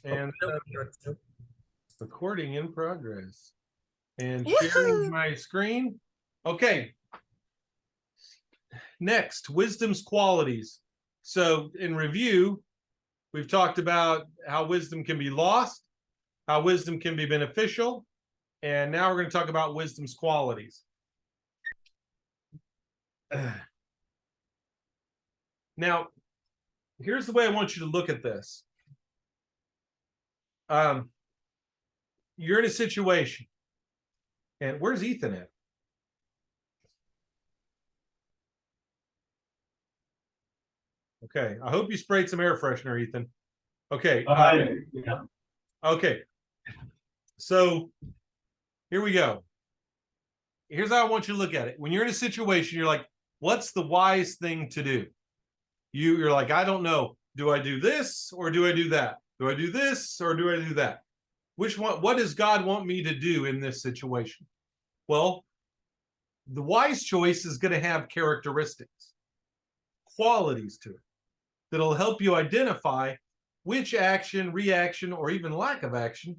And recording in progress. And sharing Woohoo! my screen. Okay. Next, wisdom's qualities. So in review, we've talked about how wisdom can be lost, how wisdom can be beneficial, and now we're going to talk about wisdom's qualities. Now, here's the way I want you to look at this. You're in a situation, and where's Ethan at? Okay, I hope you sprayed some air freshener, Ethan. Okay. Yeah. Okay. So here we go. Here's how I want you to look at it. When you're in a situation, you're like, what's the wise thing to do? You're like, I don't know. Do I do this or do I do that? Do I do this or do I do that? Which one? What does God want me to do in this situation? Well, the wise choice is going to have characteristics, qualities to it that'll help you identify which action, reaction, or even lack of action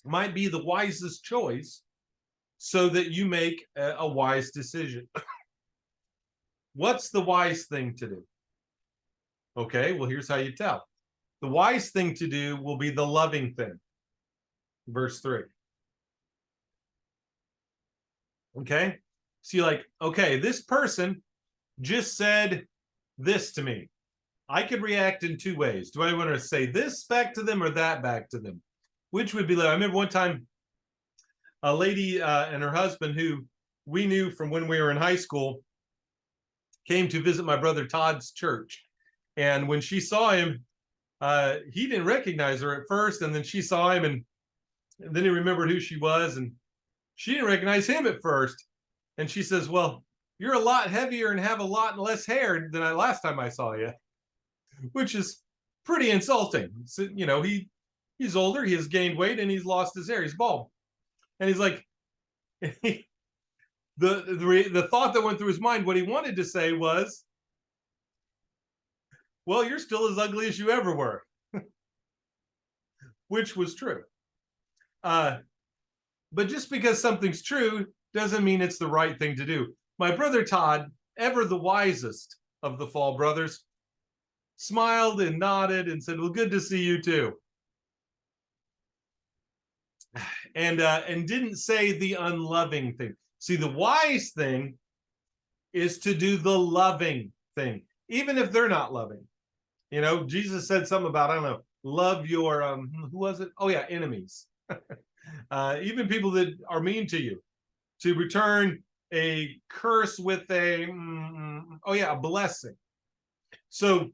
might be the wisest choice so that you make a wise decision. What's the wise thing to do? Okay, well, here's how you tell. The wise thing to do will be the loving thing. Verse 3. Okay, so you're like, okay, this person just said this to me. I could react in two ways. Do I want to say this back to them or that back to them? Which would be like, I remember one time a lady and her husband, who we knew from when we were in high school, came to visit my brother Todd's church. And when she saw him, he didn't recognize her at first. And then she saw him and then he remembered who she was. And she didn't recognize him at first. And she says, well, you're a lot heavier and have a lot less hair than last time I saw you, which is pretty insulting. So, you know, he's older, he has gained weight, and he's lost his hair. He's bald. And he's like, the thought that went through his mind, what he wanted to say was, well, you're still as ugly as you ever were, which was true. But just because something's true doesn't mean it's the right thing to do. My brother Todd, ever the wisest of the Fall brothers, smiled and nodded and said, well, good to see you too. And didn't say the unloving thing. See, the wise thing is to do the loving thing, even if they're not loving. You know, Jesus said something about, I don't know, love your, who was it? Oh yeah, enemies. Even people that are mean to you, to return a curse with a, a blessing. So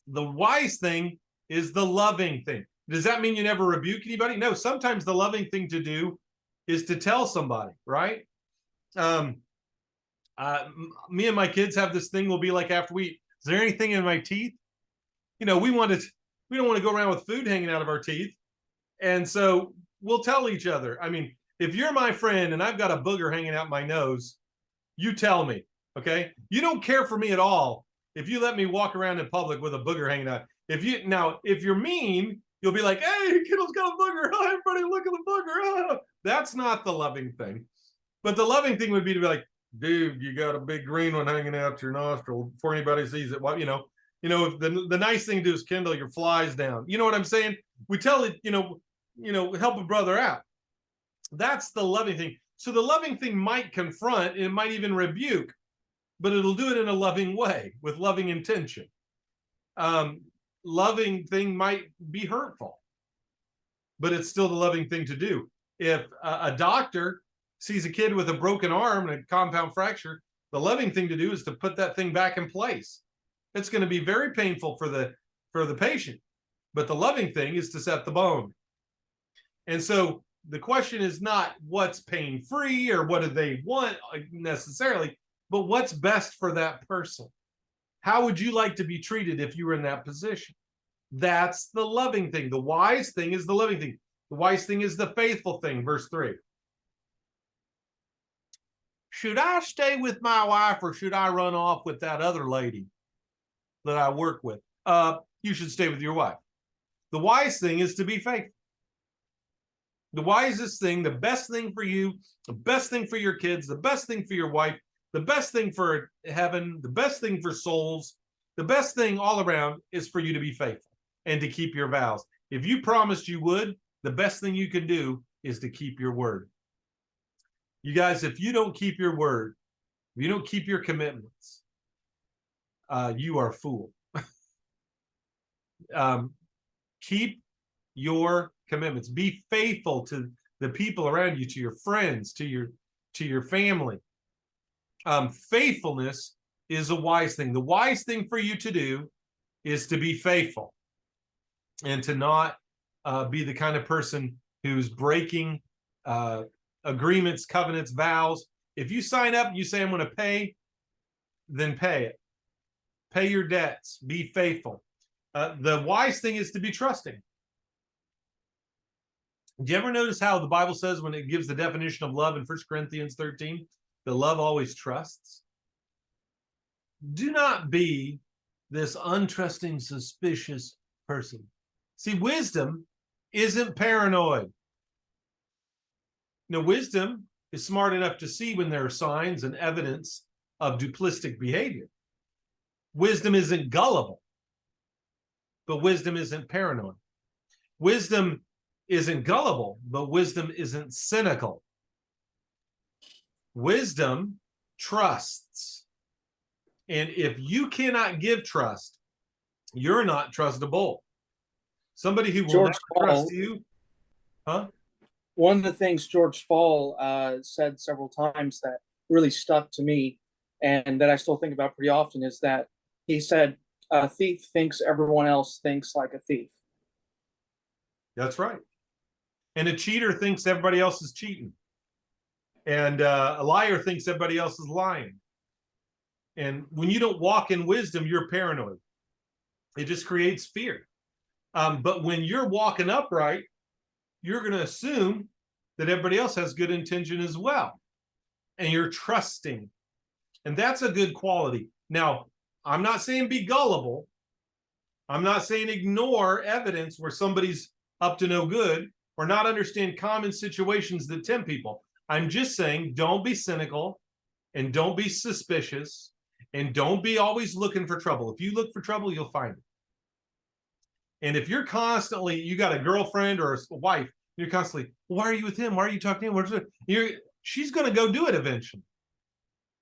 the wise thing is the loving thing. Does that mean you never rebuke anybody? No, sometimes the loving thing to do is to tell somebody, right? Me and my kids have this thing. We'll be like, after we eat, is there anything in my teeth? You know, we don't want to go around with food hanging out of our teeth. And so we'll tell each other. I mean, if you're my friend and I've got a booger hanging out my nose, you tell me, okay? You don't care for me at all if you let me walk around in public with a booger hanging out. If you're mean, you'll be like, hey, kiddo's got a booger. Oh, everybody look at the booger. Oh. That's not the loving thing. But the loving thing would be to be like, dude, you got a big green one hanging out your nostril before anybody sees it. Well, the nice thing to do is kindle your flies down. You know what I'm saying? We tell it, help a brother out. That's the loving thing. So the loving thing might confront, it might even rebuke, but it'll do it in a loving way with loving intention. Loving thing might be hurtful, but it's still the loving thing to do. If a doctor sees a kid with a broken arm and a compound fracture, the loving thing to do is to put that thing back in place. It's going to be very painful for the patient, but the loving thing is to set the bone. And so the question is not what's pain-free or what do they want necessarily, but what's best for that person. How would you like to be treated if you were in that position? That's the loving thing. The wise thing is the loving thing. The wise thing is the faithful thing. Verse 3. Should I stay with my wife or should I run off with that other lady that I work with? You should stay with your wife. The wise thing is to be faithful. The wisest thing, the best thing for you, the best thing for your kids, the best thing for your wife, the best thing for heaven, the best thing for souls, the best thing all around is for you to be faithful and to keep your vows. If you promised you would, the best thing you can do is to keep your word. You guys, if you don't keep your word, if you don't keep your commitments, you are a fool. Keep your commitments. Be faithful to the people around you, to your friends, to your family. Faithfulness is a wise thing. The wise thing for you to do is to be faithful and to not be the kind of person who's breaking agreements, covenants, vows. If you sign up and you say, I'm going to pay, then pay it. Pay your debts. Be faithful. The wise thing is to be trusting. Do you ever notice how the Bible says when it gives the definition of love in 1 Corinthians 13, that love always trusts? Do not be this untrusting, suspicious person. See, wisdom isn't paranoid. Now, wisdom is smart enough to see when there are signs and evidence of duplistic behavior. Wisdom isn't gullible, but wisdom isn't paranoid. Wisdom isn't gullible, but wisdom isn't cynical. Wisdom trusts. And if you cannot give trust, you're not trustable. Somebody who will George never Paul, trust you, huh? one of the things George Paul said several times that really stuck to me and that I still think about pretty often is that he said, a thief thinks everyone else thinks like a thief. That's right. And a cheater thinks everybody else is cheating. And a liar thinks everybody else is lying. And when you don't walk in wisdom, you're paranoid. It just creates fear. But when you're walking upright, you're going to assume that everybody else has good intention as well. And you're trusting. And that's a good quality. Now, I'm not saying be gullible. I'm not saying ignore evidence where somebody's up to no good or not understand common situations that tempt people. I'm just saying don't be cynical and don't be suspicious and don't be always looking for trouble. If you look for trouble, you'll find it. And if you're constantly, you got a girlfriend or a wife, you're constantly, why are you with him? Why are you talking to him? She's going to go do it eventually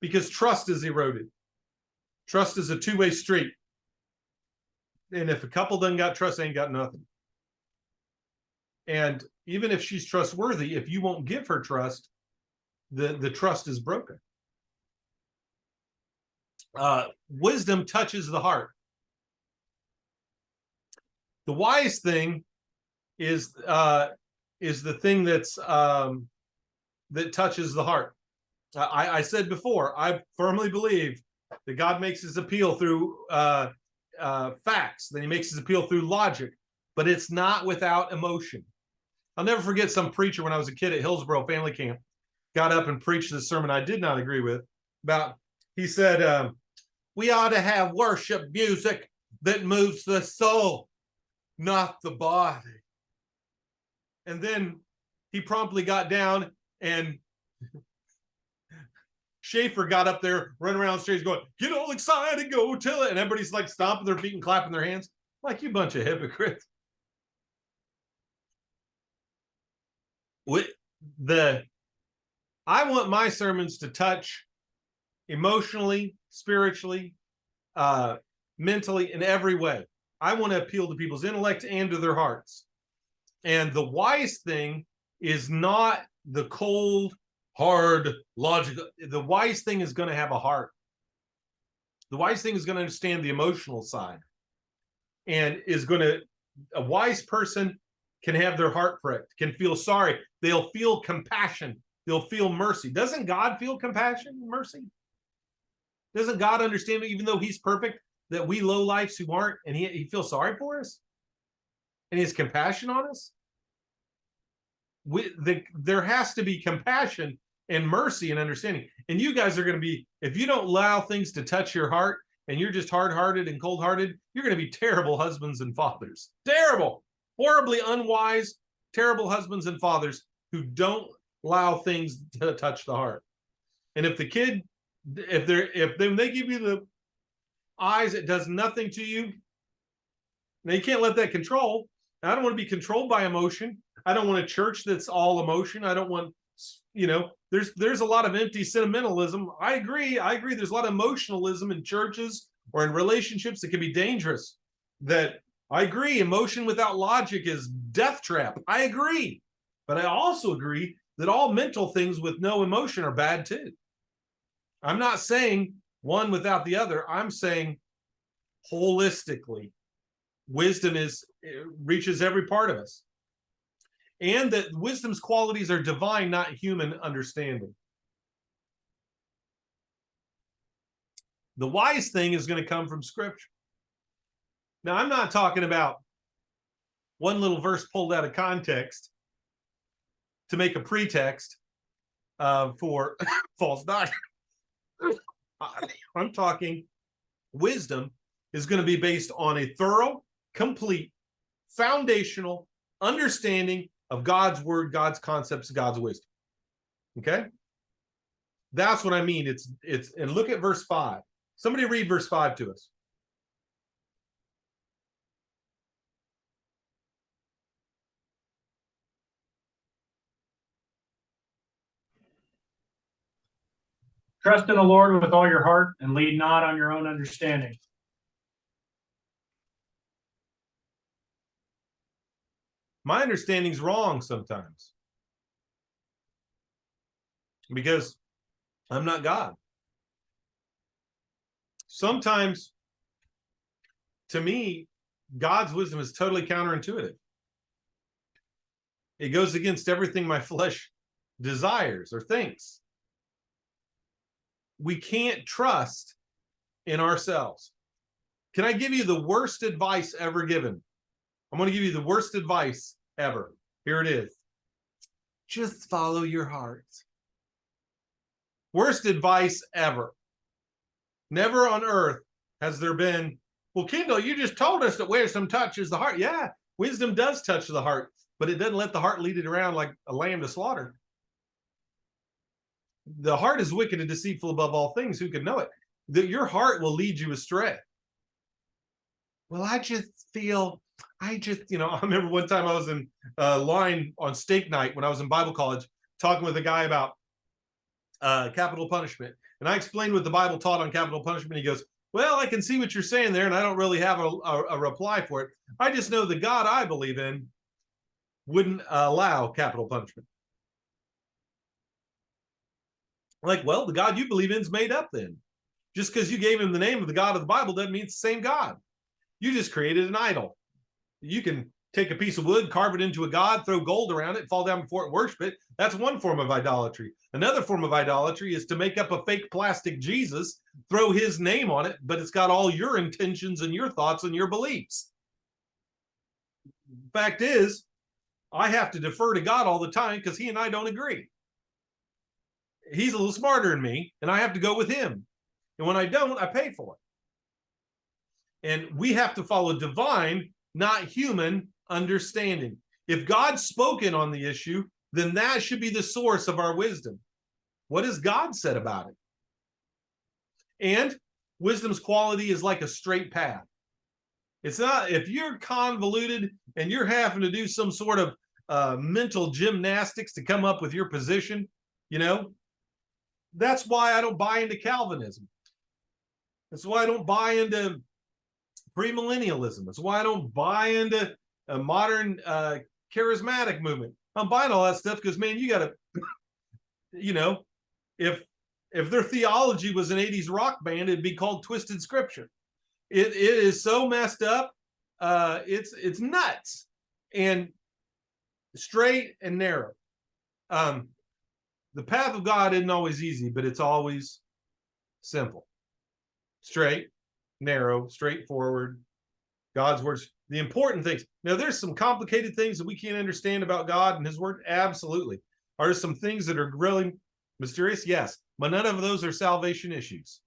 because trust is eroded. Trust is a two-way street. And if a couple doesn't got trust, they ain't got nothing. And even if she's trustworthy, if you won't give her trust, the trust is broken. Wisdom touches the heart. The wise thing is the thing that's that touches the heart. I said before, I firmly believe that God makes his appeal through facts, then he makes his appeal through logic, but it's not without emotion. I'll never forget some preacher when I was a kid at Hillsborough Family Camp got up and preached this sermon I did not agree with. He said, we ought to have worship music that moves the soul, not the body. And then he promptly got down and Schaefer got up there, running around the stage going, get all excited, go tell it. And everybody's like stomping their feet and clapping their hands. Like, you bunch of hypocrites. I want my sermons to touch emotionally, spiritually, mentally, in every way. I want to appeal to people's intellect and to their hearts. And the wise thing is not the cold, hard, logical. The wise thing is going to have a heart. The wise thing is going to understand the emotional side and a wise person can have their heart pricked, can feel sorry. They'll feel compassion. They'll feel mercy. Doesn't God feel compassion and mercy? Doesn't God understand that even though he's perfect, that we lowlifes who aren't, and he feels sorry for us? And he has compassion on us? There has to be compassion and mercy and understanding. And you guys are going to be, if you don't allow things to touch your heart and you're just hard-hearted and cold-hearted, you're going to be terrible husbands and fathers. Terrible. horribly unwise, terrible husbands and fathers who don't allow things to touch the heart. And if the kid, if they give you the eyes, it does nothing to you. Now you can't let that control. I don't want to be controlled by emotion. I don't want a church that's all emotion. I don't want, there's a lot of empty sentimentalism. I agree. There's a lot of emotionalism in churches or in relationships that can be dangerous. That I agree. Emotion without logic is death trap. I agree. But I also agree that all mental things with no emotion are bad too. I'm not saying one without the other. I'm saying holistically, wisdom reaches every part of us. And that wisdom's qualities are divine, not human understanding. The wise thing is going to come from Scripture. Now, I'm not talking about one little verse pulled out of context to make a pretext for false doctrine. I'm talking wisdom is going to be based on a thorough, complete, foundational understanding of God's word, God's concepts, God's wisdom. Okay? That's what I mean. It's and look at verse 5. Somebody read verse 5 to us. Trust in the Lord with all your heart and lean not on your own understanding. My understanding's wrong sometimes because I'm not God. Sometimes, to me, God's wisdom is totally counterintuitive. It goes against everything my flesh desires or thinks. We can't trust in ourselves. Can I give you the worst advice ever given? I'm going to give you the worst advice ever. Here it is. Just follow your heart. Worst advice ever. Never on earth has there been, well, Kendall, you just told us that wisdom touches the heart. Yeah, wisdom does touch the heart, but it doesn't let the heart lead it around like a lamb to slaughter. The heart is wicked and deceitful above all things. Who can know it? That your heart will lead you astray. Well, I remember one time I was in line on steak night when I was in Bible college, talking with a guy about capital punishment. And I explained what the Bible taught on capital punishment. He goes, well, I can see what you're saying there, and I don't really have a reply for it. I just know the God I believe in wouldn't allow capital punishment. Like, well, the God you believe in is made up then. Just because you gave him the name of the God of the Bible doesn't mean it's the same God. You just created an idol. You can take a piece of wood, carve it into a god, throw gold around it, fall down before it, and worship it. That's one form of idolatry. Another form of idolatry is to make up a fake plastic Jesus, throw his name on it, but it's got all your intentions and your thoughts and your beliefs. Fact is, I have to defer to God all the time because he and I don't agree. He's a little smarter than me, and I have to go with him. And when I don't, I pay for it. And we have to follow divine, not human understanding. If God's spoken on the issue, then that should be the source of our wisdom. What has God said about it? And wisdom's quality is like a straight path. It's not, if you're convoluted and you're having to do some sort of mental gymnastics to come up with your position, that's why I don't buy into Calvinism. That's why I don't buy into premillennialism. That's why I don't buy into a modern charismatic movement. I'm buying all that stuff because, man, you got to, if their theology was an 80s rock band, it'd be called Twisted Scripture. It is so messed up. It's nuts and straight and narrow. The path of God isn't always easy, but it's always simple. Straight, narrow, straightforward. God's words, the important things. Now, there's some complicated things that we can't understand about God and his word. Absolutely. Are there some things that are really mysterious? Yes, but none of those are salvation issues.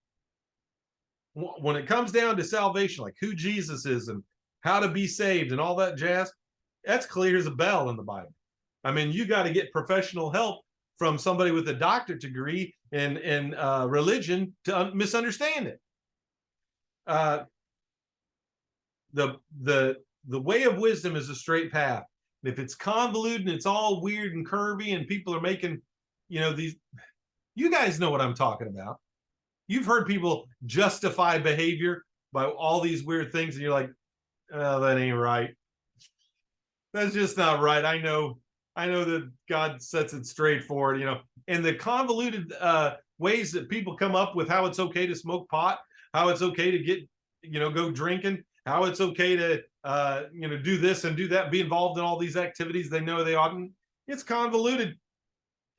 When it comes down to salvation, like who Jesus is and how to be saved and all that jazz, That's clear as a bell in the Bible. I mean, you got to get professional help from somebody with a doctorate degree in religion to misunderstand it. The way of wisdom is a straight path. And if it's convoluted and it's all weird and curvy, and people are making, these, you guys know what I'm talking about. You've heard people justify behavior by all these weird things, and you're like, oh, that ain't right. That's just not right. I know that God sets it straight forward, and the convoluted ways that people come up with how it's okay to smoke pot, how it's okay to get, go drinking, how it's okay to, do this and do that, be involved in all these activities they know they oughtn't. It's convoluted,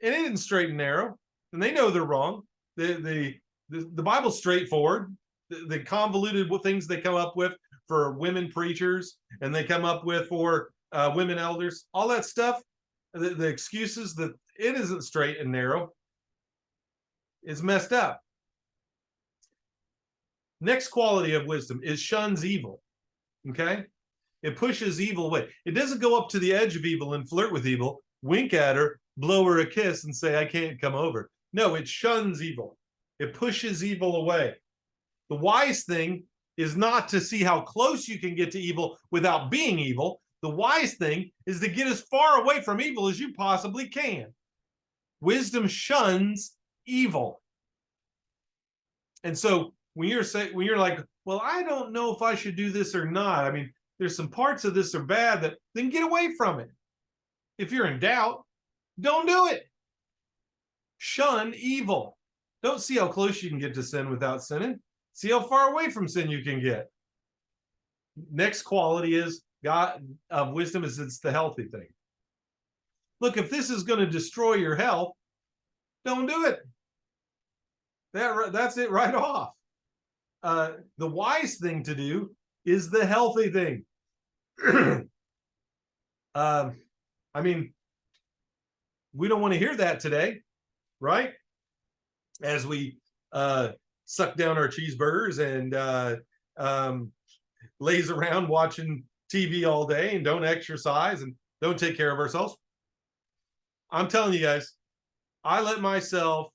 and it isn't straight and narrow, and they know they're wrong. The Bible's straightforward. The convoluted things they come up with for women preachers, and they come up with for women elders, all that stuff, the excuses that it isn't straight and narrow, is messed up. Next quality of wisdom is shuns evil. Okay? It pushes evil away. It doesn't go up to the edge of evil and flirt with evil, wink at her, blow her a kiss, and say, I can't come over. No, it shuns evil. It pushes evil away. The wise thing is not to see how close you can get to evil without being evil. The wise thing is to get as far away from evil as you possibly can. Wisdom shuns evil. And so when you're like, well, I don't know if I should do this or not. I mean, there's some parts of this are bad, that then get away from it. If you're in doubt, don't do it. Shun evil. Don't see how close you can get to sin without sinning. See how far away from sin you can get. Next quality is God of wisdom is it's the healthy thing. Look, if this is going to destroy your health, don't do it. That's it right off. The wise thing to do is the healthy thing. I mean, we don't want to hear that today, right? As we suck down our cheeseburgers and laze around watching TV all day and don't exercise and don't take care of ourselves. I'm telling you guys, I let myself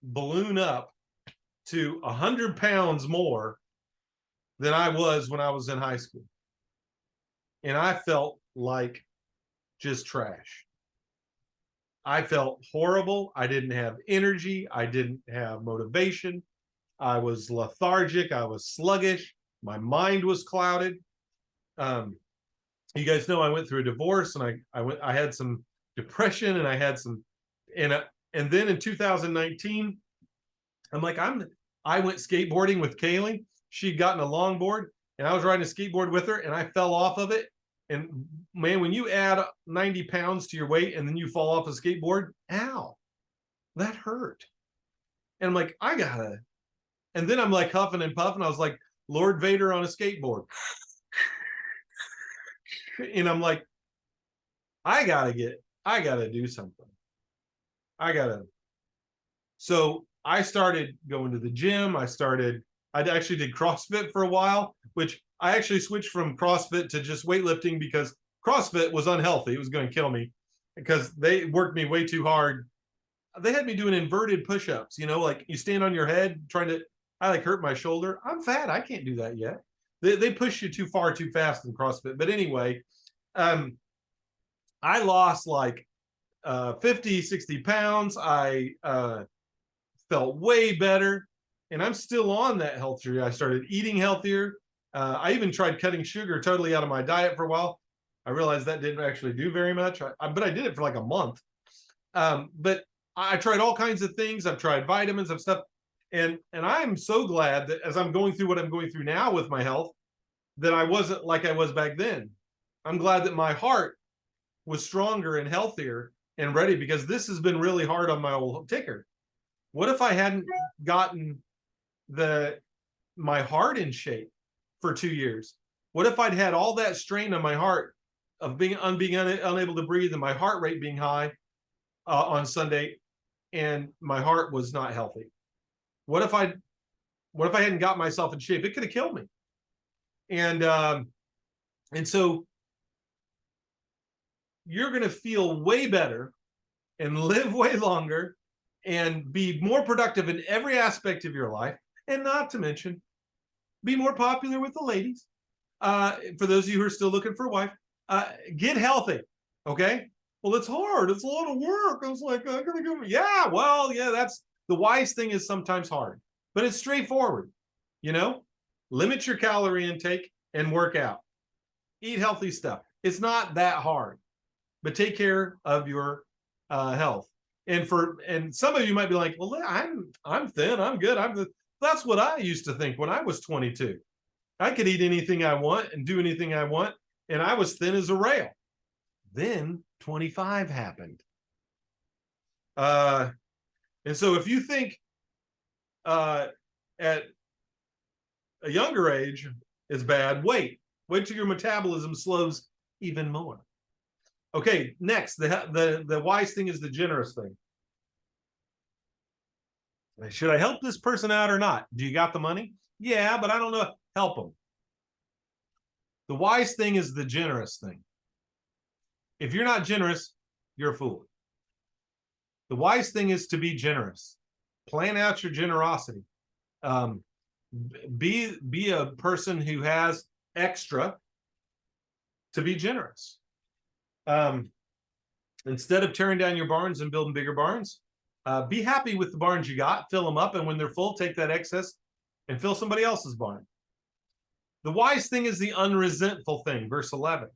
balloon up to 100 pounds more than I was when I was in high school. And I felt like just trash. I felt horrible. I didn't have energy. I didn't have motivation. I was lethargic. I was sluggish. My mind was clouded. You guys know I went through a divorce, and I had some depression, and I had some, and then in 2019, I'm like, I went skateboarding with Kaylee. She'd gotten a longboard, and I was riding a skateboard with her, and I fell off of it. And man, when you add 90 pounds to your weight and then you fall off a skateboard, ow, that hurt. And I'm like, and then I'm like huffing and puffing. I was like Lord Vader on a skateboard. And I'm like, I gotta do something. So I started going to the gym. I actually did CrossFit for a while, which I actually switched from CrossFit to just weightlifting because CrossFit was unhealthy. It was going to kill me because they worked me way too hard. They had me doing inverted push-ups, like you stand on your head I hurt my shoulder. I'm fat. I can't do that yet. They push you too far, too fast in CrossFit. But anyway, I lost like 50, 60 pounds. I felt way better. And I'm still on that health journey. I started eating healthier. I even tried cutting sugar totally out of my diet for a while. I realized that didn't actually do very much, but I did it for like a month. But I tried all kinds of things. I've tried vitamins and stuff. And I'm so glad that as I'm going through what I'm going through now with my health, that I wasn't like I was back then. I'm glad that my heart was stronger and healthier and ready, because this has been really hard on my old ticker. What if I hadn't gotten my heart in shape for 2 years? What if I'd had all that strain on my heart of being unable to breathe and my heart rate being high on Sunday, and my heart was not healthy? What if I hadn't got myself in shape? It could have killed me. And so you're going to feel way better and live way longer and be more productive in every aspect of your life. And not to mention, be more popular with the ladies. For those of you who are still looking for a wife, get healthy. Okay. Well, it's hard. It's a lot of work. I was like, I'm going to go. Yeah. Well, yeah, that's the wise thing is sometimes hard, but it's straightforward. Limit your calorie intake and work out. Eat healthy stuff. It's not that hard, but take care of your health. And some of you might be like, well, I'm thin. I'm good. That's what I used to think when I was 22. I could eat anything I want and do anything I want, and I was thin as a rail. Then 25 happened. And so if you think at a younger age is bad, wait till your metabolism slows even more. Okay, next, the wise thing is the generous thing. Should I help this person out or not? Do you got the money? Yeah, but I don't know. Help them. The wise thing is the generous thing. If you're not generous, you're a fool. The wise thing is to be generous. Plan out your generosity. Be a person who has extra to be generous. Instead of tearing down your barns and building bigger barns, be happy with the barns you got, fill them up, and when they're full, take that excess and fill somebody else's barn. The wise thing is the unresentful thing, verse 11.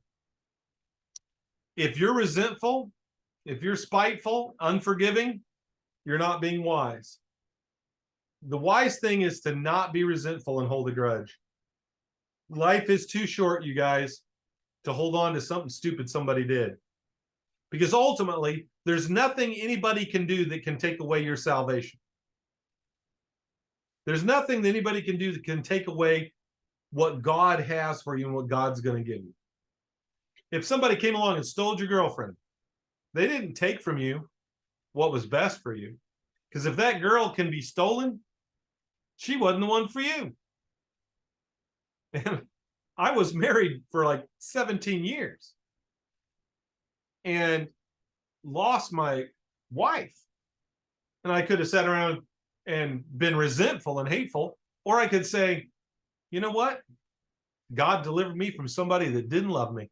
If you're resentful, if you're spiteful, unforgiving, you're not being wise. The wise thing is to not be resentful and hold a grudge. Life is too short, you guys, to hold on to something stupid somebody did. Because ultimately, there's nothing anybody can do that can take away your salvation. There's nothing that anybody can do that can take away what God has for you and what God's going to give you. If somebody came along and stole your girlfriend, they didn't take from you what was best for you. Because if that girl can be stolen, she wasn't the one for you. And I was married for like 17 years and lost my wife. And I could have sat around and been resentful and hateful, or I could say, you know what? God delivered me from somebody that didn't love me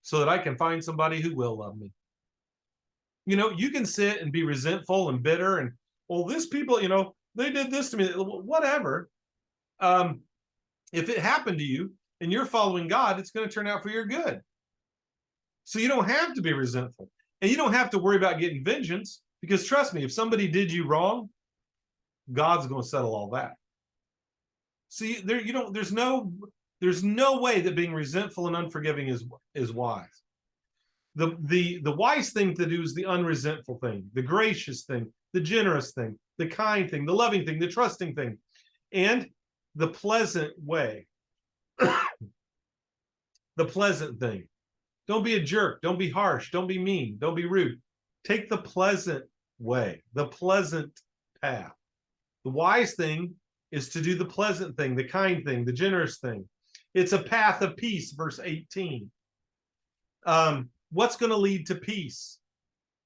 so that I can find somebody who will love me. You can sit and be resentful and bitter and, well, this people, they did this to me, whatever. If it happened to you and you're following God, it's going to turn out for your good. So you don't have to be resentful, and you don't have to worry about getting vengeance, because trust me, if somebody did you wrong, God's going to settle all that. See, there's no way that being resentful and unforgiving is wise. The wise thing to do is the unresentful thing, the gracious thing, the generous thing, the kind thing, the loving thing, the trusting thing, and the pleasant way. The pleasant thing. Don't be a jerk. Don't be harsh. Don't be mean. Don't be rude. Take the pleasant way, the pleasant path. The wise thing is to do the pleasant thing, the kind thing, the generous thing. It's a path of peace, verse 18. What's going to lead to peace?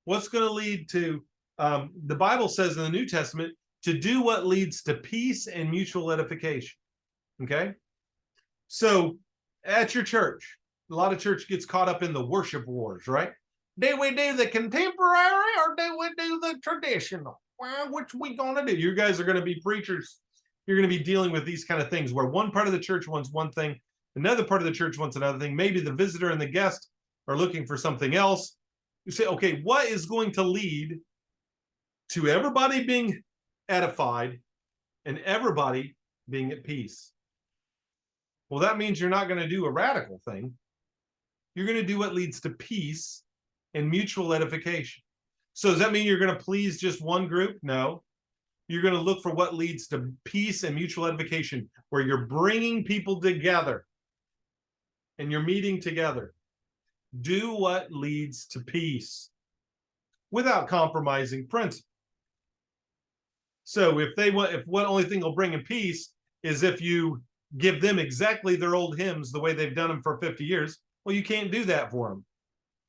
What's going to lead to, the Bible says in the New Testament, to do what leads to peace and mutual edification. Okay? So at your church, a lot of church gets caught up in the worship wars, right? Do we do the contemporary or do we do the traditional? Well, which we gonna do? You guys are going to be preachers. You're going to be dealing with these kind of things where one part of the church wants one thing, another part of the church wants another thing. Maybe the visitor and the guest are looking for something else. You say, okay, what is going to lead to everybody being edified and everybody being at peace? Well, that means you're not going to do a radical thing. You're going to do what leads to peace and mutual edification. So does that mean you're going to please just one group? No. You're going to look for what leads to peace and mutual edification, where you're bringing people together and you're meeting together. Do what leads to peace without compromising principle. So if what only thing will bring in peace is if you give them exactly their old hymns the way they've done them for 50 years, well, you can't do that for them.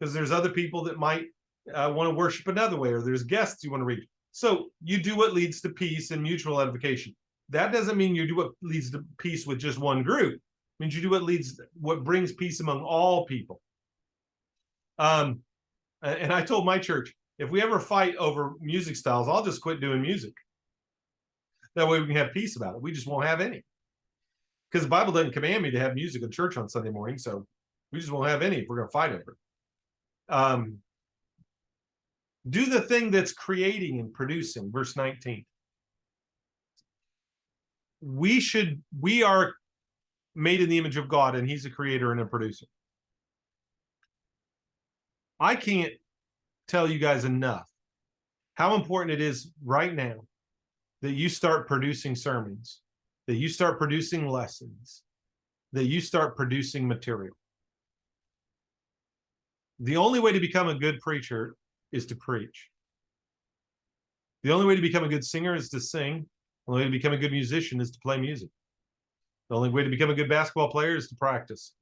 because there's other people that might want to worship another way, or there's guests you want to reach. So you do what leads to peace and mutual edification. That doesn't mean you do what leads to peace with just one group. It means you do what brings peace among all people. And I told my church, if we ever fight over music styles, I'll just quit doing music. That way we can have peace about it. We just won't have any. Because the Bible doesn't command me to have music in church on Sunday morning, so we just won't have any if we're going to fight over it. Do the thing that's creating and producing, verse 19. We are made in the image of God, and he's a creator and a producer. I can't tell you guys enough how important it is right now that you start producing sermons, that you start producing lessons, that you start producing material. The only way to become a good preacher is to preach. The only way to become a good singer is to sing. The only way to become a good musician is to play music. The only way to become a good basketball player is to practice.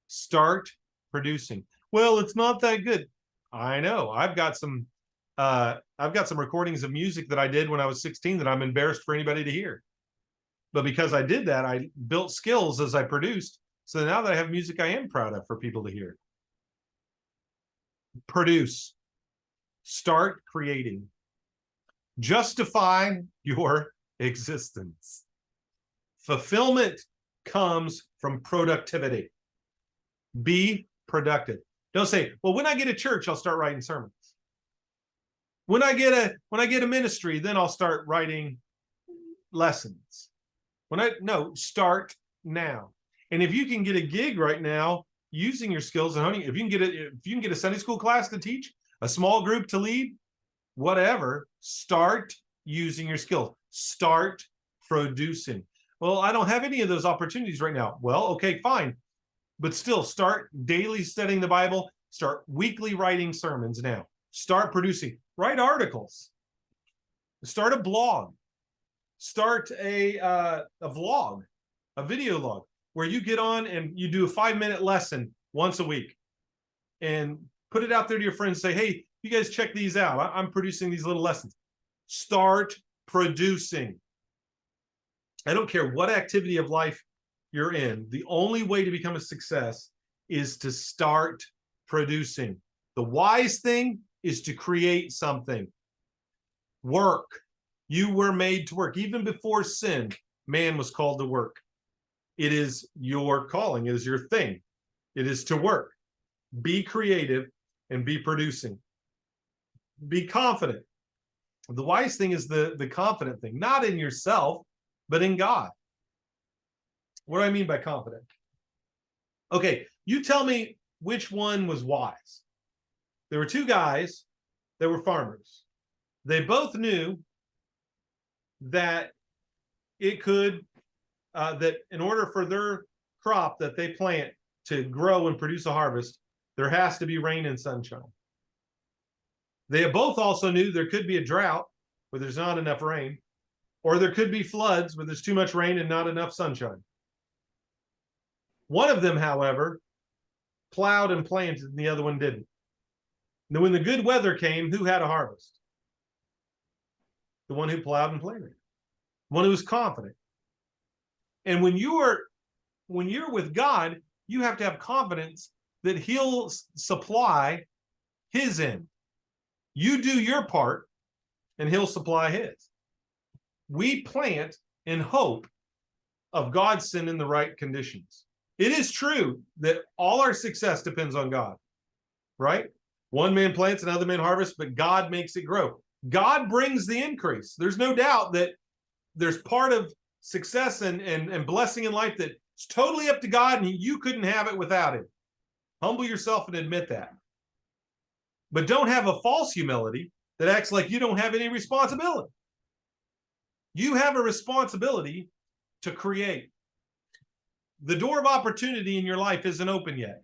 Start producing. Well, it's not that good. I know. I've got some recordings of music that I did when I was 16 that I'm embarrassed for anybody to hear. But because I did that, I built skills as I produced. So now that I have music I am proud of for people to hear. Produce. Start creating. Justify your existence. Fulfillment comes from productivity. Be productive. Don't say, well, when I get a church, I'll start writing sermons. When I get a ministry, then I'll start writing lessons. No, start now. And if you can get a gig right now using your skills and honing, if you can get a Sunday school class to teach, a small group to lead, whatever, start using your skills. Start producing. Well, I don't have any of those opportunities right now. Well, okay, fine. But still, start daily studying the Bible. Start weekly writing sermons now. Start producing. Write articles. Start a blog. Start a vlog, a video log, where you get on and you do a 5-minute lesson once a week. And put it out there to your friends. Say, hey, you guys check these out. I'm producing these little lessons. Start producing. I don't care what activity of life you're in. The only way to become a success is to start producing. The wise thing is to create something. Work. You were made to work. Even before sin, man was called to work. It is your calling. It is your thing. It is to work. Be creative and be producing. Be confident. The wise thing is the confident thing, not in yourself, but in God. What do I mean by confident? Okay, you tell me which one was wise. There were two guys that were farmers. They both knew that that in order for their crop that they plant to grow and produce a harvest, there has to be rain and sunshine. They both also knew there could be a drought where there's not enough rain, or there could be floods where there's too much rain and not enough sunshine. One of them, however, plowed and planted, and the other one didn't. And when the good weather came, who had a harvest? The one who plowed and planted. The one who was confident. And when you're with God, you have to have confidence that he'll supply his end. You do your part, and he'll supply his. We plant in hope of God sending the right conditions. It is true that all our success depends on God, right? One man plants, another man harvests, but God makes it grow. God brings the increase. There's no doubt that there's part of success and blessing in life that's totally up to God, and you couldn't have it without him. Humble yourself and admit that. But don't have a false humility that acts like you don't have any responsibility. You have a responsibility to create. The door of opportunity in your life isn't open yet.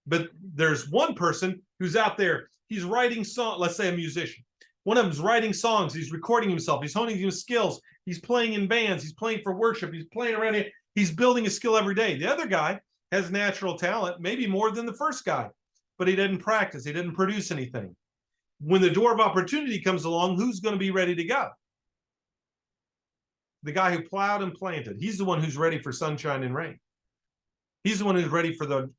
But there's one person who's out there, he's writing songs, let's say a musician. One of them's writing songs, he's recording himself, he's honing his skills, he's playing in bands, he's playing for worship, he's playing around here, he's building a skill every day. The other guy has natural talent, maybe more than the first guy. but he didn't practice. He didn't produce anything. When the door of opportunity comes along, who's going to be ready to go? The guy who plowed and planted. He's the one who's ready for sunshine and rain. He's the one who's ready for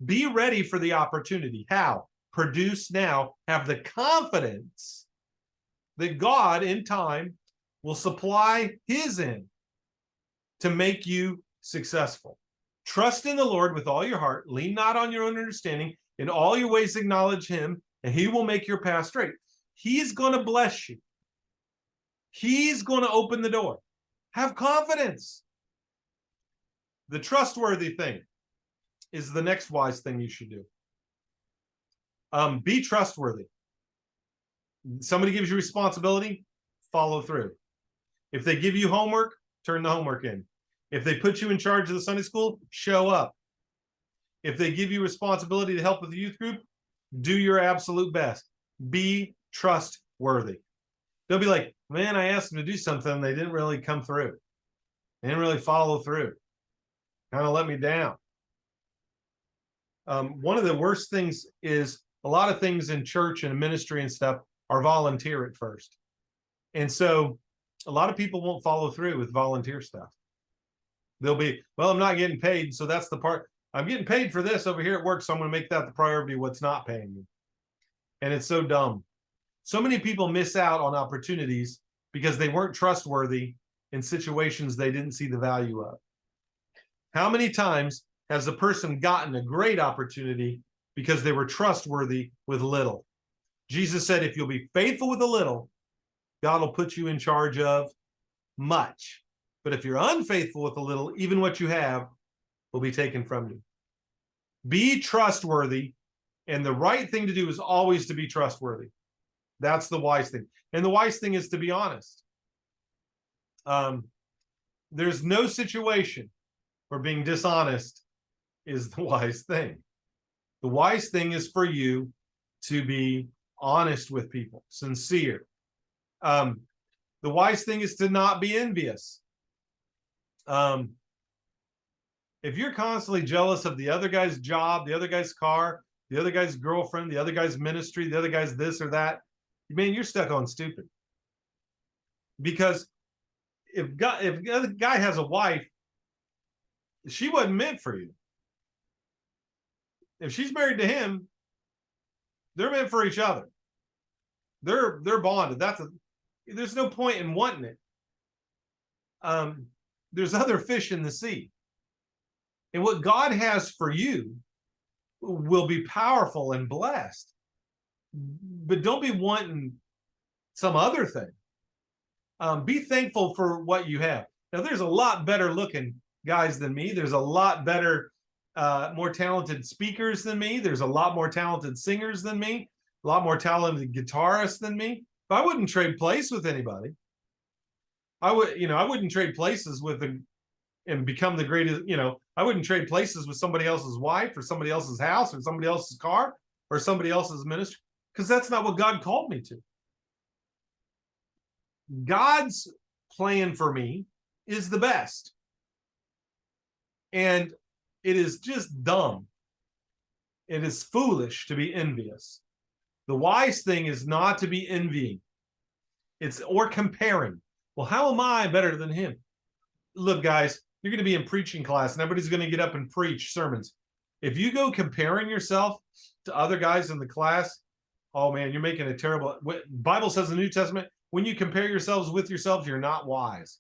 be ready for the opportunity. How? Produce now. Have the confidence that God in time will supply his end to make you successful. Trust in the Lord with all your heart. Lean not on your own understanding. In all your ways acknowledge him, and he will make your path straight. He's going to bless you. He's going to open the door. Have confidence. The trustworthy thing is the next wise thing you should do. Be trustworthy. Somebody gives you responsibility, follow through. If they give you homework, turn the homework in. If they put you in charge of the Sunday school, show up. If they give you responsibility to help with the youth group, do your absolute best. Be trustworthy. They'll be like, man, I asked them to do something. They didn't really come through. They didn't really follow through. Kind of let me down. One of the worst things is a lot of things in church and ministry and stuff are volunteer at first. And so a lot of people won't follow through with volunteer stuff. They'll be, well, I'm not getting paid. So that's the part. I'm getting paid for this over here at work. So I'm going to make that the priority, what's not paying me. And it's so dumb. So many people miss out on opportunities because they weren't trustworthy in situations they didn't see the value of. How many times has a person gotten a great opportunity because they were trustworthy with little? Jesus said, if you'll be faithful with a little, God will put you in charge of much. But if you're unfaithful with a little, even what you have will be taken from you. Be trustworthy, and the right thing to do is always to be trustworthy. That's the wise thing. And the wise thing is to be honest. There's no situation where being dishonest is the wise thing. The wise thing is for you to be honest with people, sincere. The wise thing is to not be envious. If you're constantly jealous of the other guy's job, the other guy's car, the other guy's girlfriend, the other guy's ministry, the other guy's this or that, man, you're stuck on stupid. Because if the other guy has a wife, she wasn't meant for you. If she's married to him, they're meant for each other. They're bonded. There's no point in wanting it. There's other fish in the sea. And what God has for you will be powerful and blessed. But don't be wanting some other thing. Be thankful for what you have. Now, there's a lot better looking guys than me. There's a lot better, more talented speakers than me. There's a lot more talented singers than me. A lot more talented guitarists than me. But I wouldn't trade place with anybody. I wouldn't trade places with them and become the greatest. I wouldn't trade places with somebody else's wife or somebody else's house or somebody else's car or somebody else's ministry, because that's not what God called me to. God's plan for me is the best. And it is just dumb. It is foolish to be envious. The wise thing is not to be envying. Or comparing. Well, how am I better than him? Look, guys, you're going to be in preaching class and everybody's going to get up and preach sermons. If you go comparing yourself to other guys in the class, oh man, you're making a terrible. Bible says in the New Testament, when you compare yourselves with yourselves, you're not wise.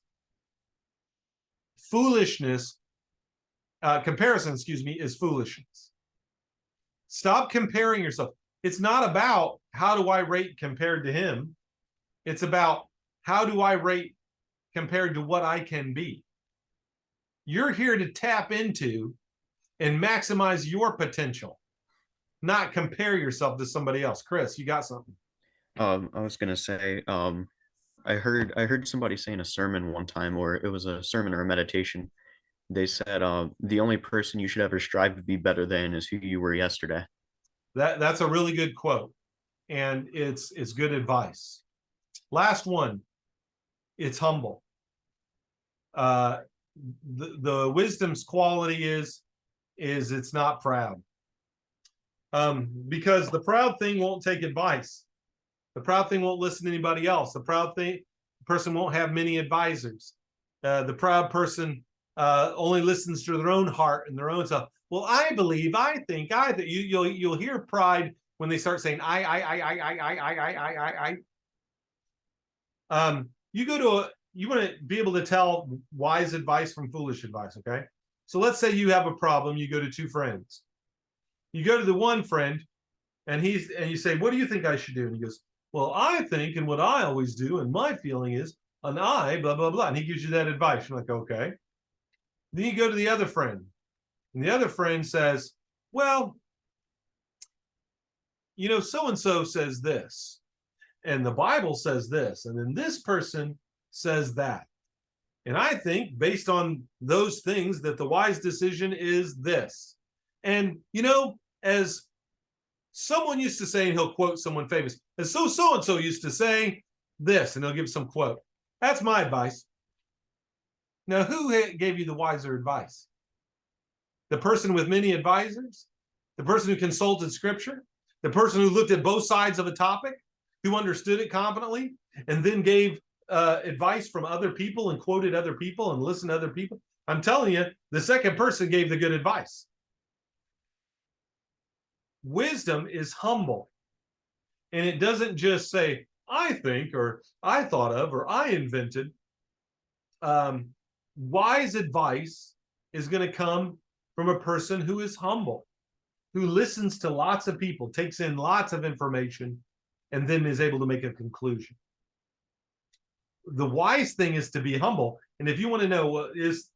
Comparison, is foolishness. Stop comparing yourself. It's not about how do I rate compared to him. It's about how do I rate compared to what I can be. You're here to tap into and maximize your potential, not compare yourself to somebody else. Chris, you got something? I was gonna say, I heard somebody say in a sermon one time, or it was a sermon or a meditation. They said, the only person you should ever strive to be better than is who you were yesterday. That's a really good quote, and it's good advice. Last one, it's humble. The wisdom's quality is it's not proud. Because the proud thing won't take advice. The proud thing won't listen to anybody else. The person won't have many advisors. The proud person only listens to their own heart and their own self. Well, I believe, I think, you'll hear pride when they start saying I. You want to be able to tell wise advice from foolish advice, okay? So let's say you have a problem, you go to two friends. You go to the one friend and you say, what do you think I should do? And he goes, well, I think, and what I always do, and my feeling is, an I, blah, blah, blah. And he gives you that advice. You're like, okay. Then you go to the other friend, and the other friend says, well, so-and-so says this, and the Bible says this, and then this person says that. And I think, based on those things, that the wise decision is this. And, as someone used to say, and he'll quote someone famous, and so-and-so used to say this, and he'll give some quote. That's my advice. Now, who gave you the wiser advice? The person with many advisors? The person who consulted scripture? The person who looked at both sides of a topic? Who understood it competently? And then gave advice from other people and quoted other people and listened to other people? I'm telling you, the second person gave the good advice. Wisdom is humble. And it doesn't just say, I think, or I thought of, or I invented. Wise advice is going to come from a person who is humble, who listens to lots of people, takes in lots of information, and then is able to make a conclusion. The wise thing is to be humble. And if you want to know, is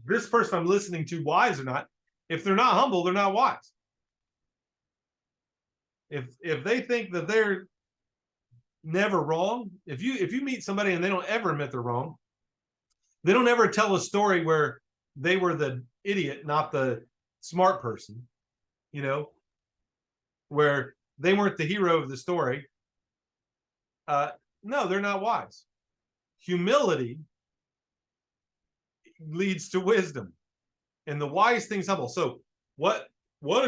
this person I'm listening to wise or not? If they're not humble, they're not wise. If they think that they're never wrong, if you meet somebody and they don't ever admit they're wrong, they don't ever tell a story where they were the idiot, not the smart person, where they weren't the hero of the story. No, they're not wise. Humility leads to wisdom, and the wise thing's humble. So what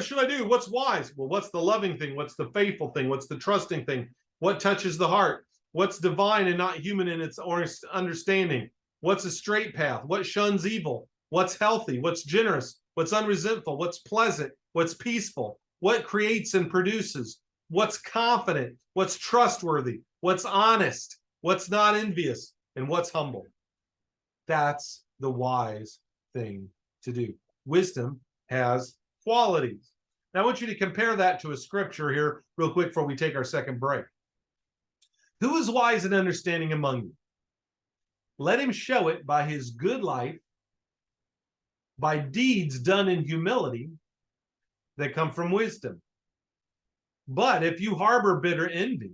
should I do? What's wise? Well, what's the loving thing? What's the faithful thing? What's the trusting thing? What touches the heart? What's divine and not human in its understanding? What's a straight path? What shuns evil? What's healthy? What's generous? What's unresentful? What's pleasant? What's peaceful? What creates and produces? What's confident? What's trustworthy? What's honest? What's not envious? And what's humble? That's the wise thing to do. Wisdom has qualities. Now, I want you to compare that to a scripture here real quick before we take our second break. Who is wise and understanding among you? Let him show it by his good life, by deeds done in humility that come from wisdom. But if you harbor bitter envy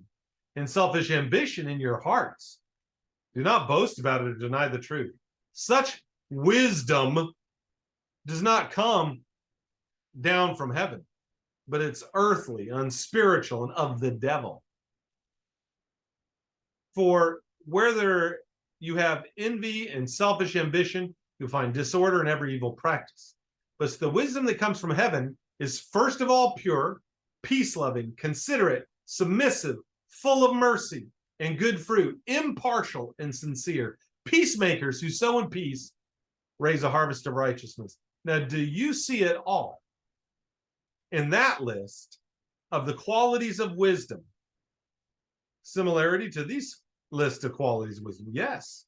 and selfish ambition in your hearts, do not boast about it or deny the truth. Such wisdom does not come down from heaven, but it's earthly, unspiritual, and of the devil. For where you have envy and selfish ambition, you'll find disorder and every evil practice. But the wisdom that comes from heaven is first of all pure, peace-loving, considerate, submissive, full of mercy and good fruit, impartial and sincere, peacemakers who sow in peace raise a harvest of righteousness. Now, do you see it all in that list of the qualities of wisdom? Similarity to these list of qualities of wisdom? Yes.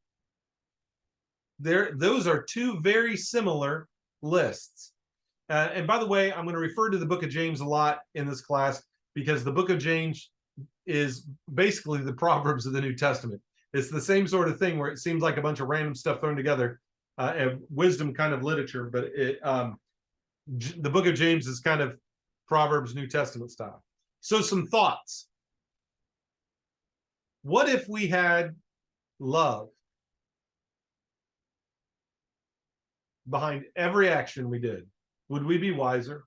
Those are two very similar lists. And by the way, I'm going to refer to the book of James a lot in this class because the book of James is basically the Proverbs of the New Testament. It's the same sort of thing where it seems like a bunch of random stuff thrown together, and wisdom kind of literature, but the book of James is kind of Proverbs New Testament style. So some thoughts. What if we had love behind every action we did? Would we be wiser?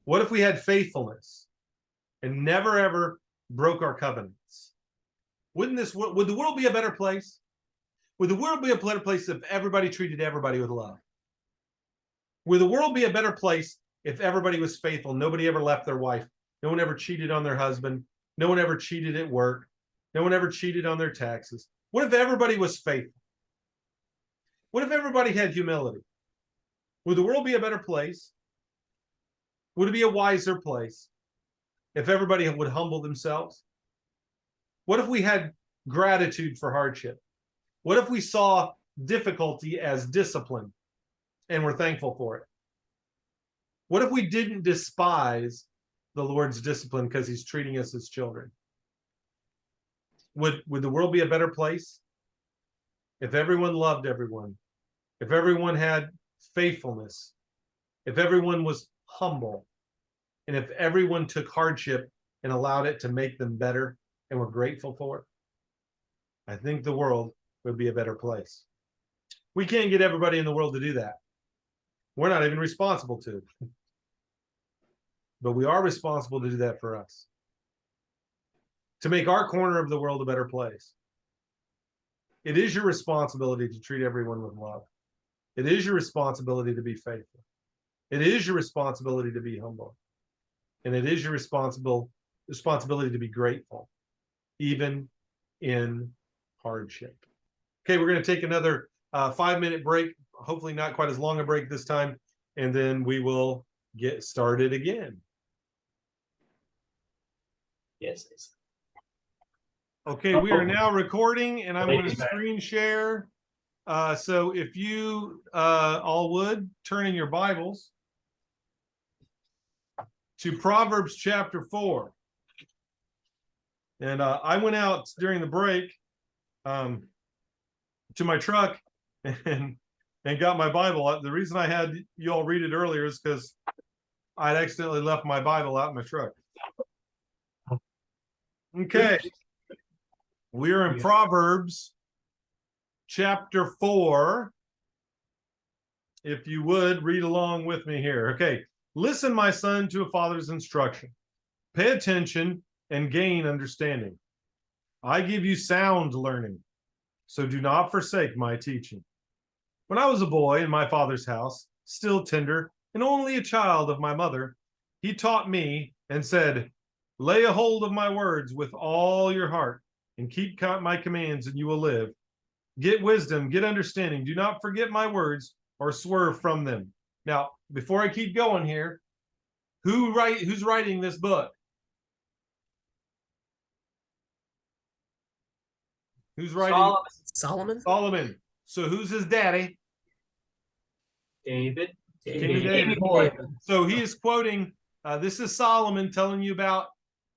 What if we had faithfulness and never ever broke our covenants? Would the world be a better place? Would the world be a better place if everybody treated everybody with love? Would the world be a better place if everybody was faithful, nobody ever left their wife, no one ever cheated on their husband, no one ever cheated at work, no one ever cheated on their taxes? What if everybody was faithful? What if everybody had humility? Would the world be a better place? Would it be a wiser place if everybody would humble themselves? What if we had gratitude for hardship? What if we saw difficulty as discipline and we're thankful for it? What if we didn't despise the Lord's discipline because he's treating us as children? Would the world be a better place if everyone loved everyone, if everyone had faithfulness, if everyone was humble, and if everyone took hardship and allowed it to make them better and were grateful for it? I think the world would be a better place. We can't get everybody in the world to do that. We're not even responsible to. But we are responsible to do that for us, to make our corner of the world a better place. It is your responsibility to treat everyone with love. It is your responsibility to be faithful. It is your responsibility to be humble. And it is your responsibility to be grateful, even in hardship. Okay, we're going to take another 5-minute break, hopefully not quite as long a break this time, and then we will get started again. Yes. Okay, we are now recording, and I'm going to screen share. So if you all would turn in your Bibles to Proverbs Chapter 4. And I went out during the break to my truck and got my Bible. The reason I had you all read it earlier is because I'd accidentally left my Bible out in my truck. Okay. We're in Proverbs Chapter 4. If you would, read along with me here. Okay. Listen, my son, to a father's instruction. Pay attention and gain understanding. I give you sound learning, so do not forsake my teaching. When I was a boy in my father's house, still tender and only a child of my mother, he taught me and said, lay a hold of my words with all your heart and keep my commands and you will live. Get wisdom, get understanding. Do not forget my words or swerve from them. Now, before I keep going here, who's writing this book? Who's writing? Solomon. Solomon. So who's his daddy? David. King David. Boy. So he is quoting, this is Solomon telling you about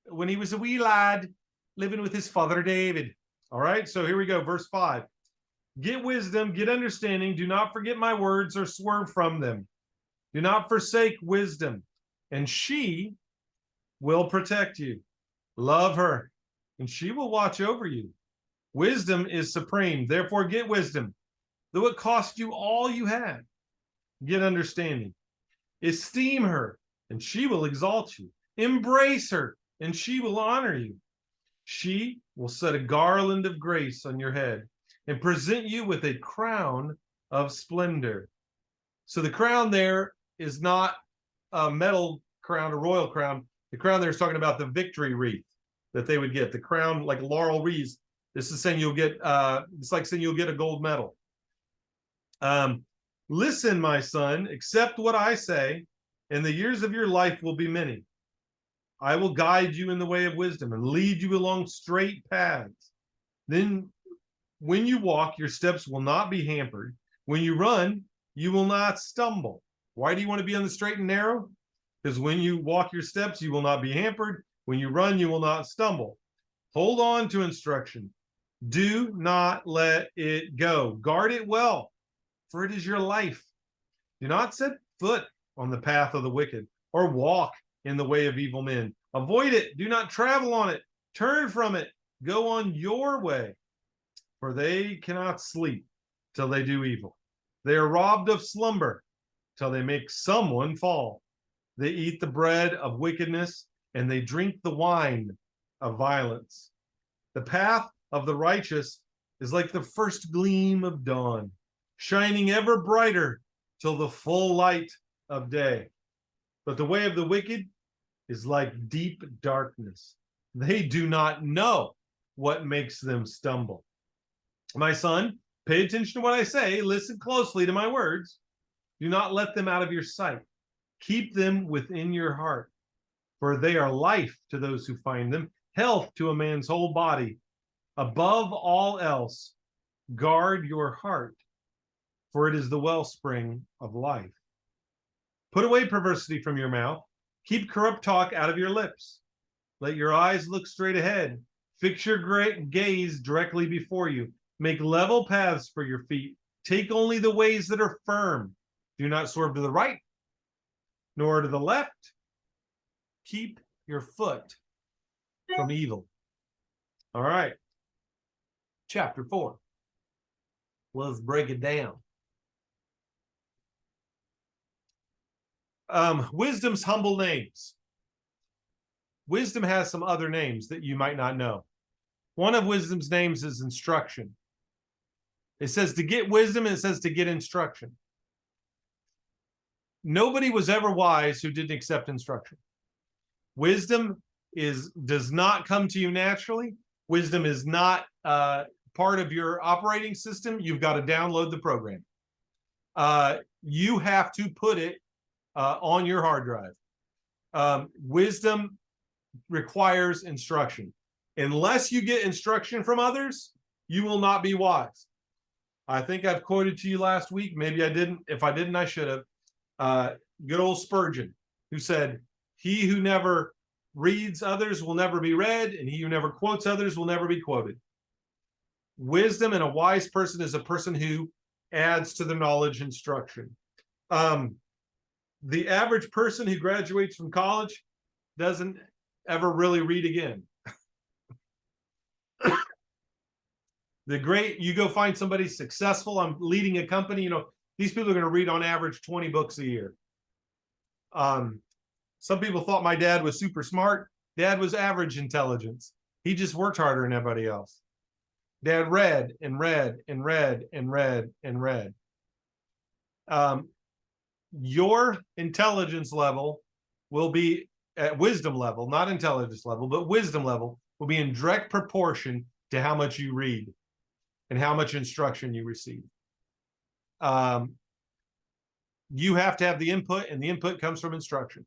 when he was a wee lad living with his father David. All right, so here we go, verse 5. Get wisdom, get understanding. Do not forget my words or swerve from them. Do not forsake wisdom, and she will protect you. Love her, and she will watch over you. Wisdom is supreme, therefore get wisdom, though it cost you all you have. Get understanding. Esteem her, and she will exalt you. Embrace her, and she will honor you. She will set a garland of grace on your head and present you with a crown of splendor. So the crown there is not a metal crown, a royal crown. The crown there is talking about the victory wreath that they would get. The crown, like laurel wreaths. This is saying you'll get, it's like saying you'll get a gold medal. Listen, my son, accept what I say, and the years of your life will be many. I will guide you in the way of wisdom and lead you along straight paths. Then when you walk, your steps will not be hampered. When you run, you will not stumble. Why do you want to be on the straight and narrow? Because when you walk your steps, you will not be hampered. When you run, you will not stumble. Hold on to instruction. Do not let it go. Guard it well, for it is your life. Do not set foot on the path of the wicked or walk in the way of evil men. Avoid it. Do not travel on it. Turn from it. Go on your way, for they cannot sleep till they do evil. They are robbed of slumber till they make someone fall. They eat the bread of wickedness and they drink the wine of violence. The path of the righteous is like the first gleam of dawn, shining ever brighter till the full light of day. But the way of the wicked is like deep darkness. They do not know what makes them stumble. My son, pay attention to what I say. Listen closely to my words. Do not let them out of your sight. Keep them within your heart, for they are life to those who find them, health to a man's whole body. Above all else, guard your heart, for it is the wellspring of life. Put away perversity from your mouth. Keep corrupt talk out of your lips. Let your eyes look straight ahead. Fix your great gaze directly before you. Make level paths for your feet. Take only the ways that are firm. Do not swerve to the right, nor to the left. Keep your foot from evil. All right. Chapter 4. Let's break it down. Wisdom's humble names. Wisdom has some other names that you might not know. One of wisdom's names is instruction. It says to get wisdom, and it says to get instruction. Nobody was ever wise who didn't accept instruction. Wisdom does not come to you naturally. Wisdom is not part of your operating system. You've got to download the program. You have to put it on your hard drive. Wisdom requires instruction. Unless you get instruction from others, you will not be wise. I think I've quoted to you last week. Maybe I didn't. If I didn't, I should have. Good old Spurgeon, who said, "He who never reads others will never be read, and he who never quotes others will never be quoted." Wisdom and a wise person is a person who adds to the knowledge instruction. The average person who graduates from college doesn't ever really read again. You go find somebody successful. I'm leading a company. These people are going to read on average 20 books a year. Some people thought my dad was super smart. Dad was average intelligence. He just worked harder than everybody else. Dad read and read and read and read and read. Your intelligence level will be at wisdom level, not intelligence level, but wisdom level will be in direct proportion to how much you read and how much instruction you receive. You have to have the input, and the input comes from instruction.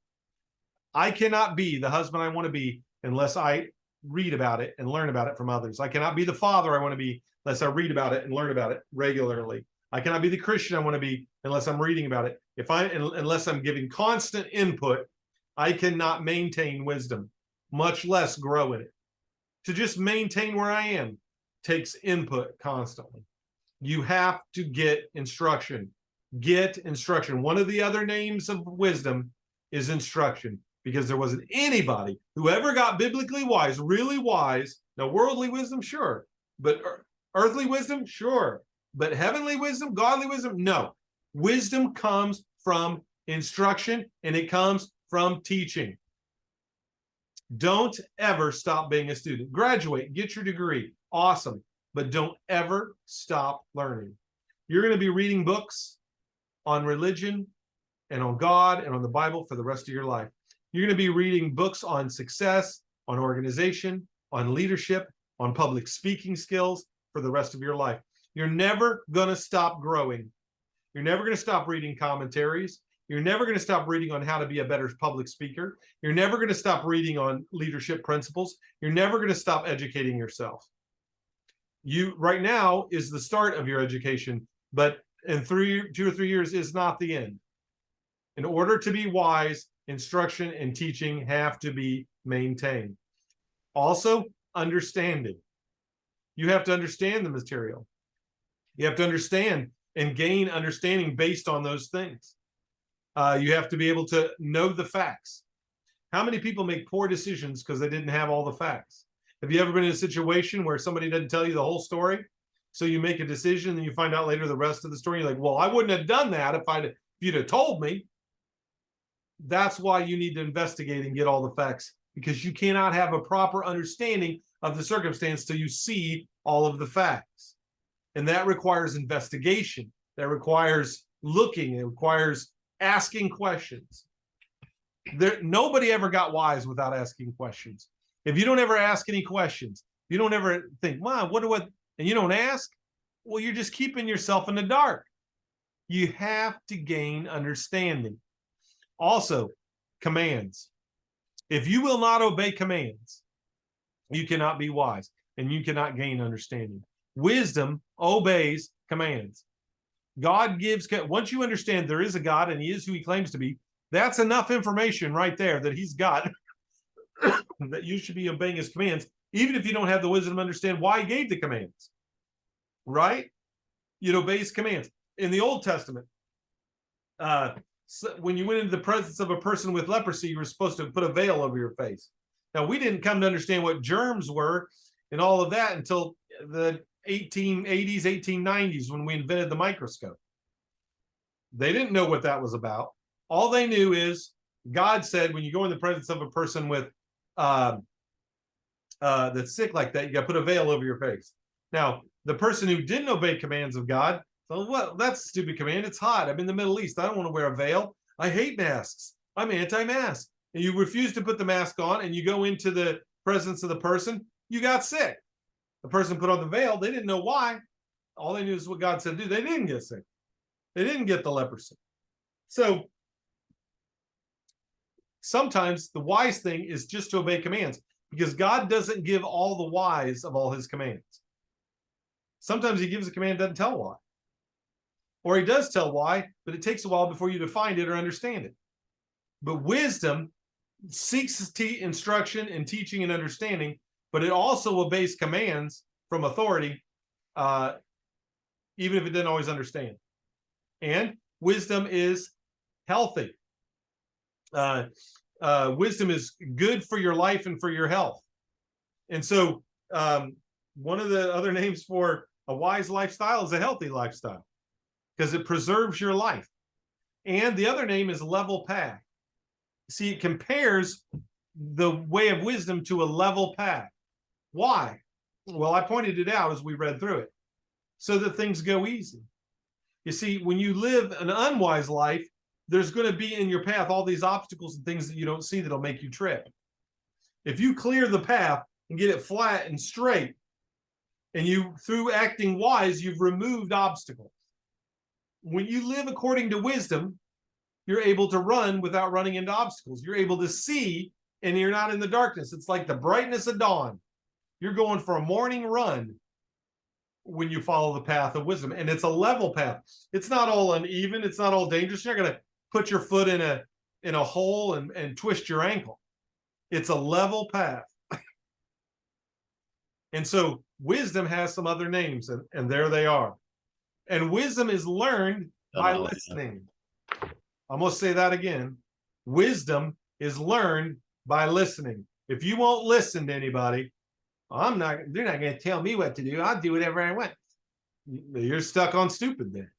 I cannot be the husband I want to be unless I read about it and learn about it from others. I cannot be the father I want to be unless I read about it and learn about it regularly. I cannot be the Christian I want to be unless I'm reading about it. Unless I'm giving constant input, I cannot maintain wisdom, much less grow in it. To just maintain where I am takes input constantly. You have to get instruction. Get instruction. One of the other names of wisdom is instruction, because there wasn't anybody who ever got biblically wise, really wise. Now, worldly wisdom, sure, but earthly wisdom, sure, but heavenly wisdom, godly wisdom, no. Wisdom comes from instruction, and it comes from teaching. Don't ever stop being a student. Graduate, get your degree, awesome, but don't ever stop learning. You're going to be reading books on religion and on God and on the Bible for the rest of your life. You're going to be reading books on success, on organization, on leadership, on public speaking skills for the rest of your life. You're never going to stop growing. You're never going to stop reading commentaries. You're never going to stop reading on how to be a better public speaker. You're never going to stop reading on leadership principles. You're never going to stop educating yourself. Right now is the start of your education, but in 2 or 3 years is not the end. In order to be wise, instruction and teaching have to be maintained. Also, understanding. You have to understand the material. You have to understand and gain understanding based on those things. You have to be able to know the facts. How many people make poor decisions because they didn't have all the facts? Have you ever been in a situation where somebody doesn't tell you the whole story? So you make a decision and you find out later the rest of the story. You're like, well, I wouldn't have done that if you'd have told me. That's why you need to investigate and get all the facts, because you cannot have a proper understanding of the circumstance till you see all of the facts. And that requires investigation. That requires looking. It requires asking questions. Nobody ever got wise without asking questions. If you don't ever ask any questions, you don't ever think, wow, and you don't ask, well, you're just keeping yourself in the dark. You have to gain understanding. Also, commands. If you will not obey commands, you cannot be wise and you cannot gain understanding. Wisdom obeys commands. God gives, once you understand there is a God and he is who he claims to be, that's enough information right there that he's got that you should be obeying his commands, even if you don't have the wisdom to understand why he gave the commands. Right? You'd obey his commands. In the Old Testament, when you went into the presence of a person with leprosy, you were supposed to put a veil over your face. Now, we didn't come to understand what germs were and all of that until the 1880s, 1890s, when we invented the microscope. They didn't know what that was about. All they knew is God said, when you go in the presence of a person with that's sick like that, you got to put a veil over your face. Now, the person who didn't obey commands of God, so what? That's a stupid command. It's hot. I'm in the Middle East. I don't want to wear a veil. I hate masks. I'm anti-mask. And you refuse to put the mask on, and you go into the presence of the person. You got sick. The person put on the veil. They didn't know why. All they knew is what God said to do. They didn't get sick. They didn't get the leprosy. So sometimes the wise thing is just to obey commands, because God doesn't give all the whys of all his commands. Sometimes he gives a command, doesn't tell why. Or he does tell why, but it takes a while before you define it or understand it. But wisdom seeks instruction and teaching and understanding, but it also obeys commands from authority, even if it doesn't always understand. And wisdom is healthy. Wisdom is good for your life and for your health. And so one of the other names for a wise lifestyle is a healthy lifestyle, because it preserves your life. And the other name is level path. See, it compares the way of wisdom to a level path. Why? Well, I pointed it out as we read through it, so that things go easy. You see, when you live an unwise life, there's going to be in your path all these obstacles and things that you don't see that'll make you trip. If you clear the path and get it flat and straight, and you, through acting wise, you've removed obstacles. When you live according to wisdom, you're able to run without running into obstacles. You're able to see, and you're not in the darkness. It's like the brightness of dawn. You're going for a morning run when you follow the path of wisdom. And it's a level path. It's not all uneven. It's not all dangerous. You're not going to put your foot in a hole and twist your ankle. It's a level path. And so wisdom has some other names, and there they are. And wisdom is learned by listening. I'm going to say that again. Wisdom is learned by listening. If you won't listen to anybody, they're not going to tell me what to do. I'll do whatever I want. You're stuck on stupid then.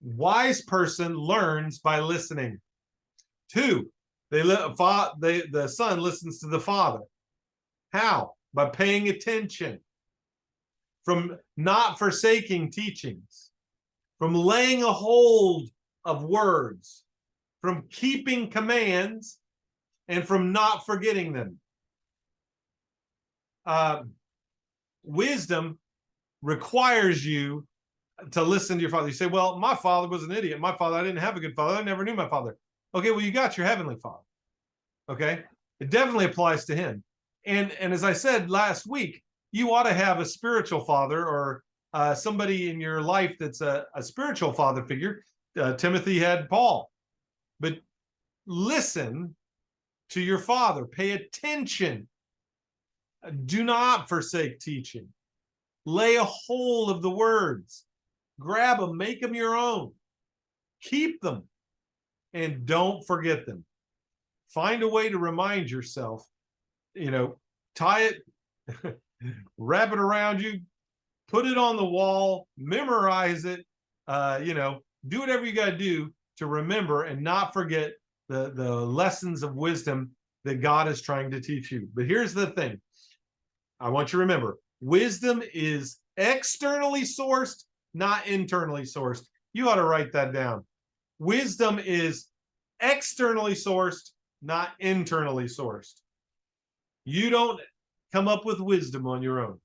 Wise person learns by listening. 2, the son listens to the father. How? By paying attention. From not forsaking teachings. From laying a hold of words. From keeping commands. And from not forgetting them. Wisdom requires you to listen to your father. You say, well, my father was an idiot. I didn't have a good father. I never knew my father. Okay, well, you got your heavenly father. Okay, it definitely applies to him. And as I said last week, you ought to have a spiritual father or somebody in your life that's a spiritual father figure. Timothy had Paul. But listen to your father. Pay attention. Do not forsake teaching. Lay a hold of the words. Grab them, make them your own. Keep them, and don't forget them. Find a way to remind yourself, tie it, wrap it around you, put it on the wall, memorize it, do whatever you got to do to remember and not forget the lessons of wisdom that God is trying to teach you. But here's the thing. I want you to remember, wisdom is externally sourced, not internally sourced. You ought to write that down. Wisdom is externally sourced, not internally sourced. You don't come up with wisdom on your own.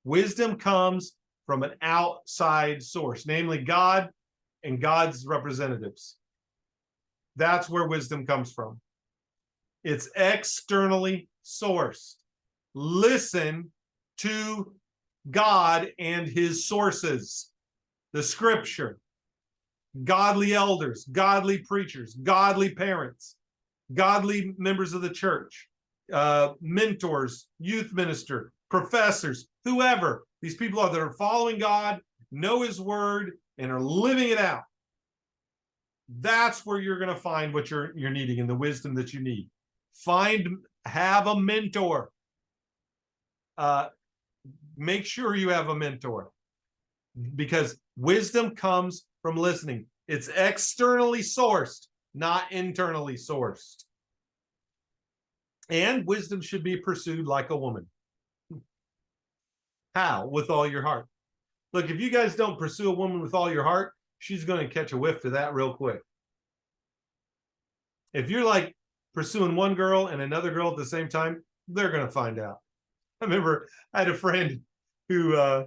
Wisdom comes from an outside source, namely God and God's representatives. That's where wisdom comes from. It's externally sourced. Listen to God and his sources, the scripture, godly elders, godly preachers, godly parents, godly members of the church, mentors, youth minister, professors, whoever. These people are that are following God, know his word, and are living it out. That's where you're going to find what you're needing and the wisdom that you need. Have a mentor. Make sure you have a mentor, because wisdom comes from listening. It's externally sourced, not internally sourced. And wisdom should be pursued like a woman. How? With all your heart. Look, if you guys don't pursue a woman with all your heart, she's going to catch a whiff to that real quick. If you're like pursuing one girl and another girl at the same time, they're going to find out. I remember I had a friend who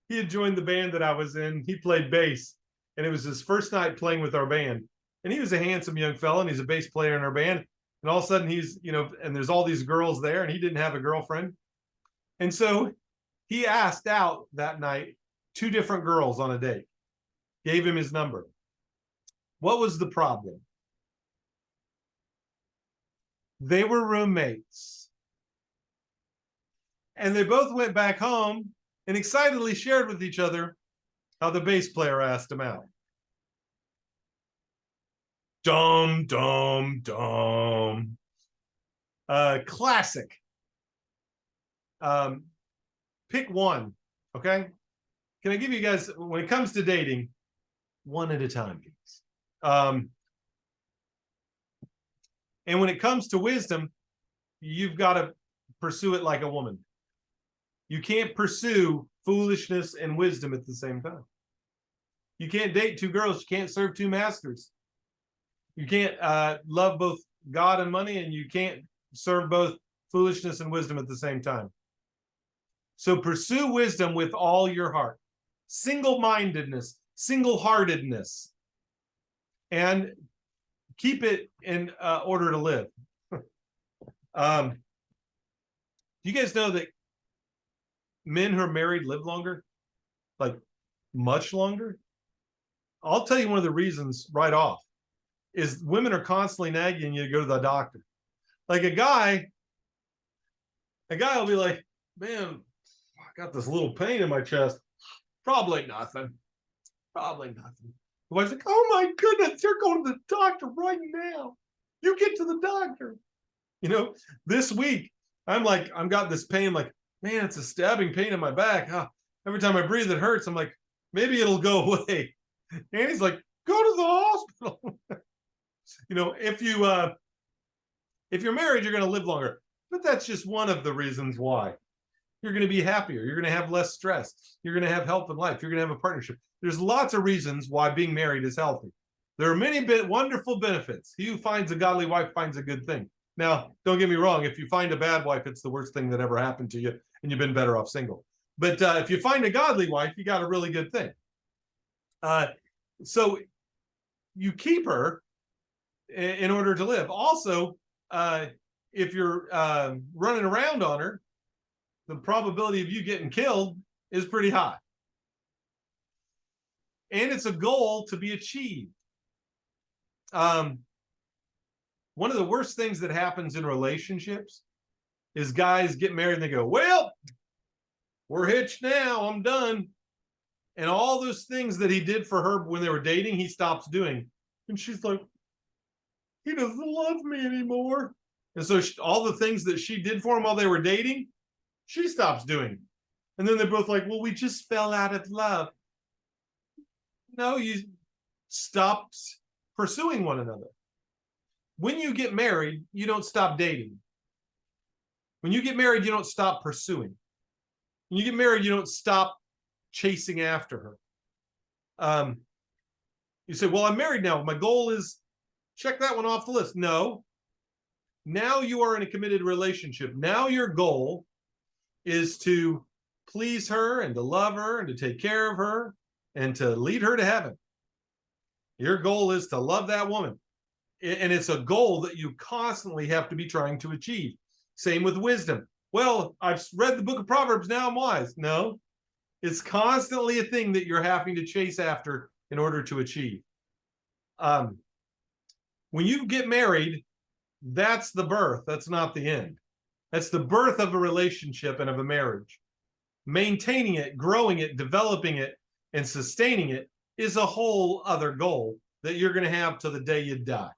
he had joined the band that I was in. He played bass, and it was his first night playing with our band. And he was a handsome young fella, and he's a bass player in our band. And all of a sudden he's, and there's all these girls there, and he didn't have a girlfriend. And so he asked out that night 2 different girls on a date, gave him his number. What was the problem? They were roommates. And they both went back home and excitedly shared with each other how the bass player asked them out. Dum, dum, dum. Classic. Pick one, okay? Can I give you guys, when it comes to dating, one at a time, please. And when it comes to wisdom, you've got to pursue it like a woman. You can't pursue foolishness and wisdom at the same time. You can't date 2 girls. You can't serve 2 masters. You can't love both God and money, and you can't serve both foolishness and wisdom at the same time. So pursue wisdom with all your heart. Single-mindedness, single-heartedness, and keep it in order to live. Do you guys know that men who are married live longer? Like, much longer? I'll tell you one of the reasons right off is women are constantly nagging you to go to the doctor. Like a guy will be like, man, I got this little pain in my chest. Probably nothing. Probably nothing. The wife's like, oh my goodness, you're going to the doctor right now. You get to the doctor. This week, I'm got this pain, like, man, it's a stabbing pain in my back. Every time I breathe, it hurts. I'm like, maybe it'll go away. And he's like, go to the hospital. If you're married, you're going to live longer. But that's just one of the reasons why. You're going to be happier. You're going to have less stress. You're going to have health in life. You're going to have a partnership. There's lots of reasons why being married is healthy. There are many wonderful benefits. He who finds a godly wife finds a good thing. Now, don't get me wrong. If you find a bad wife, it's the worst thing that ever happened to you, and you've been better off single. But if you find a godly wife, you got a really good thing. So you keep her in order to live. Also, if you're running around on her, the probability of you getting killed is pretty high. And it's a goal to be achieved. One of the worst things that happens in relationships is guys get married and they go, well, we're hitched now, I'm done. And all those things that he did for her when they were dating, he stops doing. And she's like, he doesn't love me anymore. And so all the things that she did for him while they were dating, she stops doing. And then they're both like, well, we just fell out of love. No, you stopped pursuing one another. When you get married, you don't stop dating. When you get married, you don't stop pursuing. When you get married, you don't stop chasing after her. You say, well, I'm married now. My goal is check that one off the list. No. Now you are in a committed relationship. Now your goal is to please her and to love her and to take care of her and to lead her to heaven. Your goal is to love that woman. And it's a goal that you constantly have to be trying to achieve. Same with wisdom. Well, I've read the book of Proverbs, now I'm wise. No, it's constantly a thing that you're having to chase after in order to achieve. When you get married, that's the birth. That's not the end. That's the birth of a relationship and of a marriage. Maintaining it, growing it, developing it, and sustaining it is a whole other goal that you're going to have till the day you die.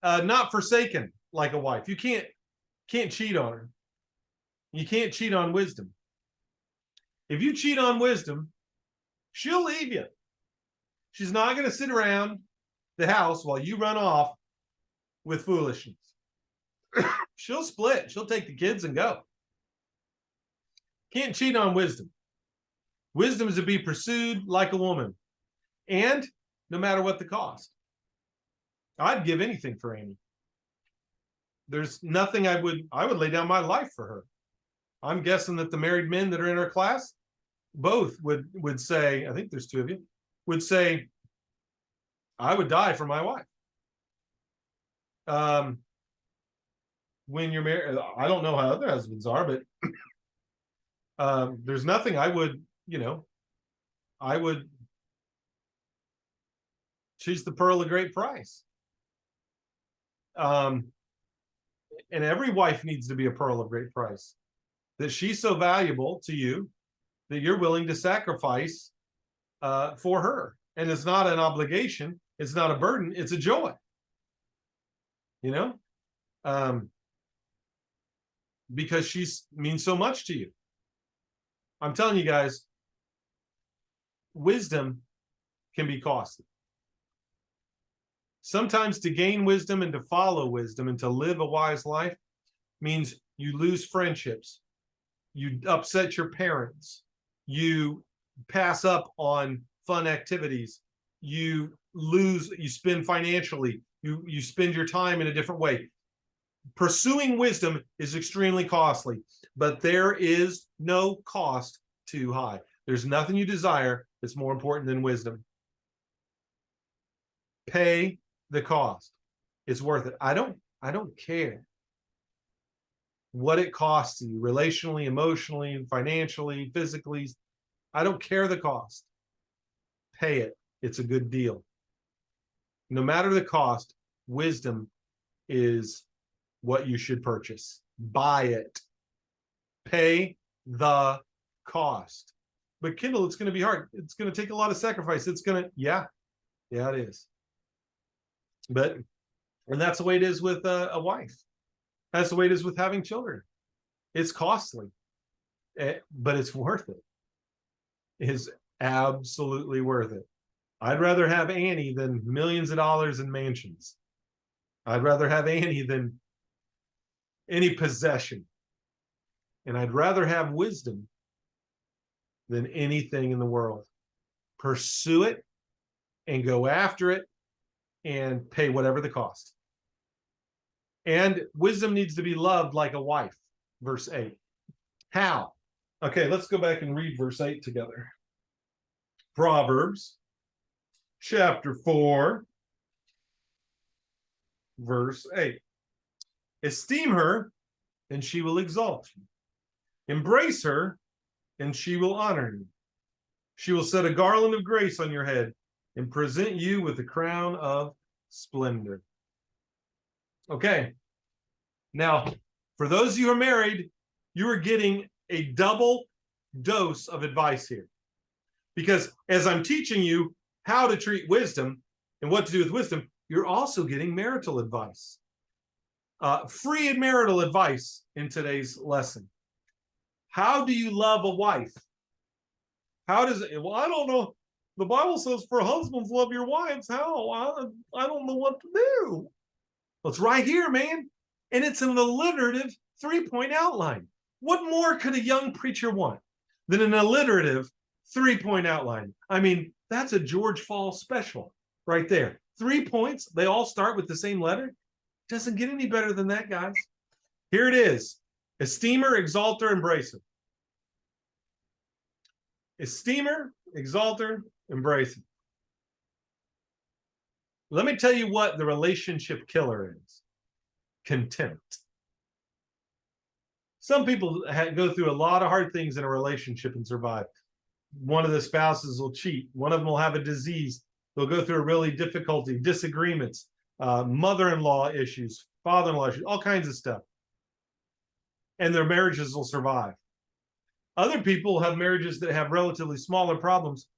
Not forsaken like a wife. You can't cheat on her. You can't cheat on wisdom. If you cheat on wisdom, she'll leave you. She's not going to sit around the house while you run off with foolishness. She'll split. She'll take the kids and go. Can't cheat on wisdom. Wisdom is to be pursued like a woman, and no matter what the cost. I'd give anything for Annie. There's nothing I would lay down my life for her. I'm guessing that the married men that are in our class, both would say, I think there's two of you, would say, I would die for my wife. When you're married, I don't know how other husbands are, but there's nothing I would, she's the pearl of great price. And every wife needs to be a pearl of great price. That she's so valuable to you that you're willing to sacrifice for her. And it's not an obligation. It's not a burden. It's a joy. Because she means so much to you. I'm telling you guys, wisdom can be costly. Sometimes to gain wisdom and to follow wisdom and to live a wise life means you lose friendships. You upset your parents. You pass up on fun activities. You spend financially. You spend your time in a different way. Pursuing wisdom is extremely costly, but there is no cost too high. There's nothing you desire that's more important than wisdom. Pay the cost. It's worth it. I don't care what it costs you relationally, emotionally, financially, physically. I don't care the cost. Pay it. It's a good deal. No matter the cost, wisdom is what you should purchase. Buy it. Pay the cost. But Kindle, it's going to be hard. It's going to take a lot of sacrifice. Yeah, it is. And that's the way it is with a wife. That's the way it is with having children. It's costly, but it's worth it. It's absolutely worth it. I'd rather have Annie than millions of dollars in mansions. I'd rather have Annie than any possession. And I'd rather have wisdom than anything in the world. Pursue it and go after it and pay whatever the cost. And wisdom needs to be loved like a wife. Verse 8. How? Okay, let's go back and read verse 8 together. Proverbs Chapter 4, verse 8. Esteem her, and she will exalt you. Embrace her, and she will honor you. She will set a garland of grace on your head and present you with a crown of splendor. Okay. Now, for those of you who are married, you are getting a double dose of advice here. Because as I'm teaching you how to treat wisdom and what to do with wisdom, you're also getting marital advice. Free marital advice in today's lesson. How do you love a wife? How does it? Well, I don't know. The Bible says for husbands, love your wives. How? I don't know what to do. Well, it's right here, man. And it's an alliterative 3-point outline. What more could a young preacher want than an alliterative 3-point outline. I mean, that's a George Fall special right there. 3 points. They all start with the same letter. Doesn't get any better than that, guys. Here it is. Esteemer, exalter, embracer. Esteemer, exalter, embracer. Let me tell you what the relationship killer is. Contempt. Some people go through a lot of hard things in a relationship and survive. One of the spouses will cheat. One of them will have a disease. They'll go through a really difficulty, disagreements, mother-in-law issues, father-in-law issues, all kinds of stuff. And their marriages will survive. Other people have marriages that have relatively smaller problems,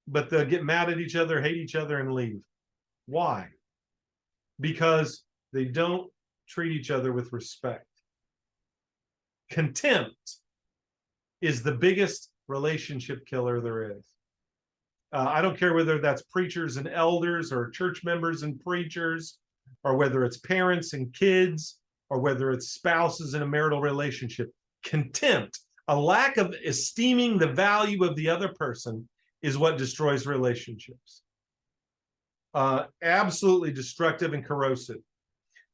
but they'll get mad at each other, hate each other, and leave. Why? Because they don't treat each other with respect. Contempt is the biggest relationship killer there is. I don't care whether that's preachers and elders or church members and preachers, or whether it's parents and kids, or whether it's spouses in a marital relationship. Contempt, a lack of esteeming the value of the other person, is what destroys relationships. Absolutely destructive and corrosive.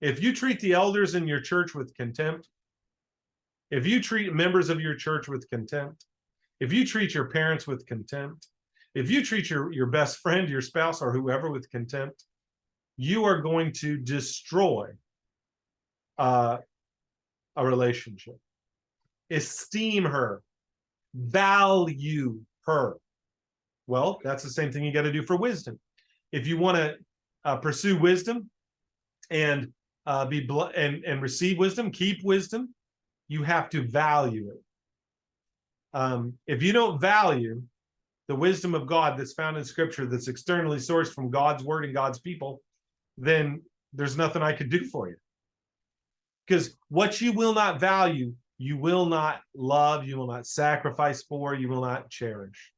If you treat the elders in your church with contempt, if you treat members of your church with contempt, if you treat your parents with contempt, if you treat your best friend, your spouse, or whoever with contempt, you are going to destroy a relationship. Esteem her, value her. Well, that's the same thing you got to do for wisdom. If you want to pursue wisdom and and receive wisdom, keep wisdom, you have to value it. If you don't value the wisdom of God that's found in Scripture, that's externally sourced from God's word and God's people, then there's nothing I could do for you. Because what you will not value, you will not love, you will not sacrifice for, you will not cherish.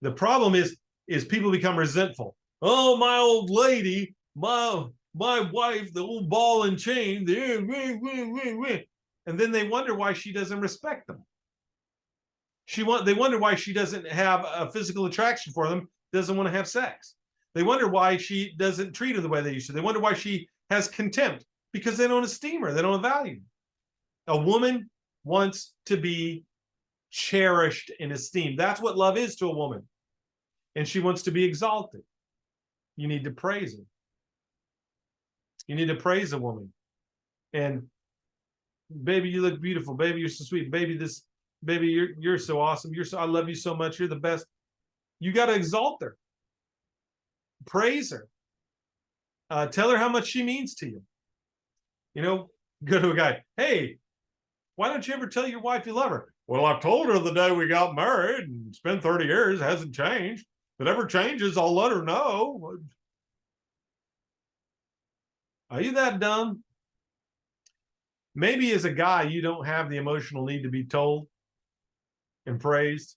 The problem is people become resentful. Oh, my old lady, my wife, the old ball and chain, and then they wonder why she doesn't respect them. They wonder why she doesn't have a physical attraction for them, doesn't want to have sex. They wonder why she doesn't treat her the way they used to. They wonder why she has contempt, because they don't esteem her, they don't value her. A woman wants to be cherished and esteemed. That's what love is to a woman. And she wants to be exalted. You need to praise her. You need to praise a woman. And baby, you look beautiful. Baby, you're so sweet. Baby, you're so awesome. I love you so much. You're the best. You got to exalt her. Praise her. Tell her how much she means to you. You know, go to a guy. Hey, why don't you ever tell your wife you love her? Well, I've told her the day we got married, and it's been 30 years, hasn't changed. If it ever changes, I'll let her know. Are you that dumb? Maybe as a guy, you don't have the emotional need to be told and praised,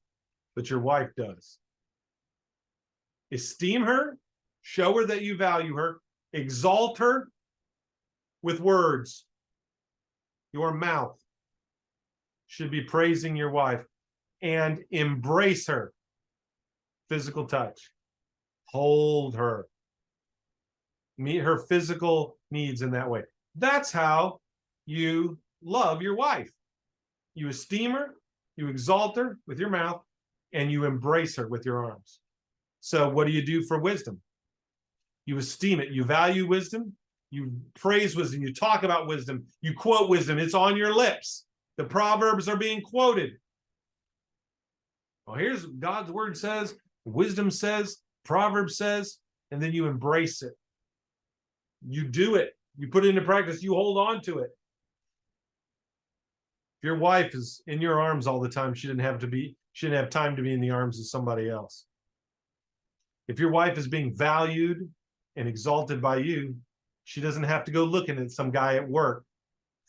but your wife does. Esteem her, show her that you value her, exalt her with words. Your mouth should be praising your wife, and embrace her. Physical touch. Hold her. Meet her physical needs in that way. That's how you love your wife. You esteem her, you exalt her with your mouth, and you embrace her with your arms. So what do you do for wisdom? You esteem it. You value wisdom. You praise wisdom. You talk about wisdom. You quote wisdom. It's on your lips. The Proverbs are being quoted. Well, here's God's word says, wisdom says, Proverbs says, and then you embrace it. You do it. You put it into practice. You hold on to it. If your wife is in your arms all the time, she didn't have time to be in the arms of somebody else. If your wife is being valued and exalted by you, she doesn't have to go looking at some guy at work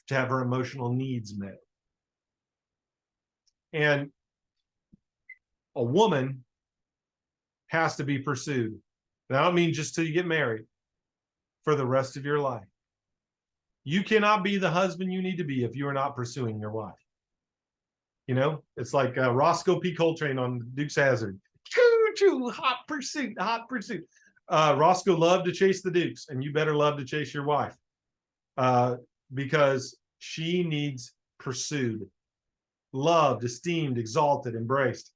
to have her emotional needs met. And a woman has to be pursued. And I don't mean just till you get married, for the rest of your life. You cannot be the husband you need to be if you are not pursuing your wife. You know, it's like Roscoe P. Coltrane on Dukes of Hazzard. Choo choo, hot pursuit, hot pursuit. Roscoe loved to chase the Dukes, and you better love to chase your wife, because she needs pursued, loved, esteemed, exalted, embraced.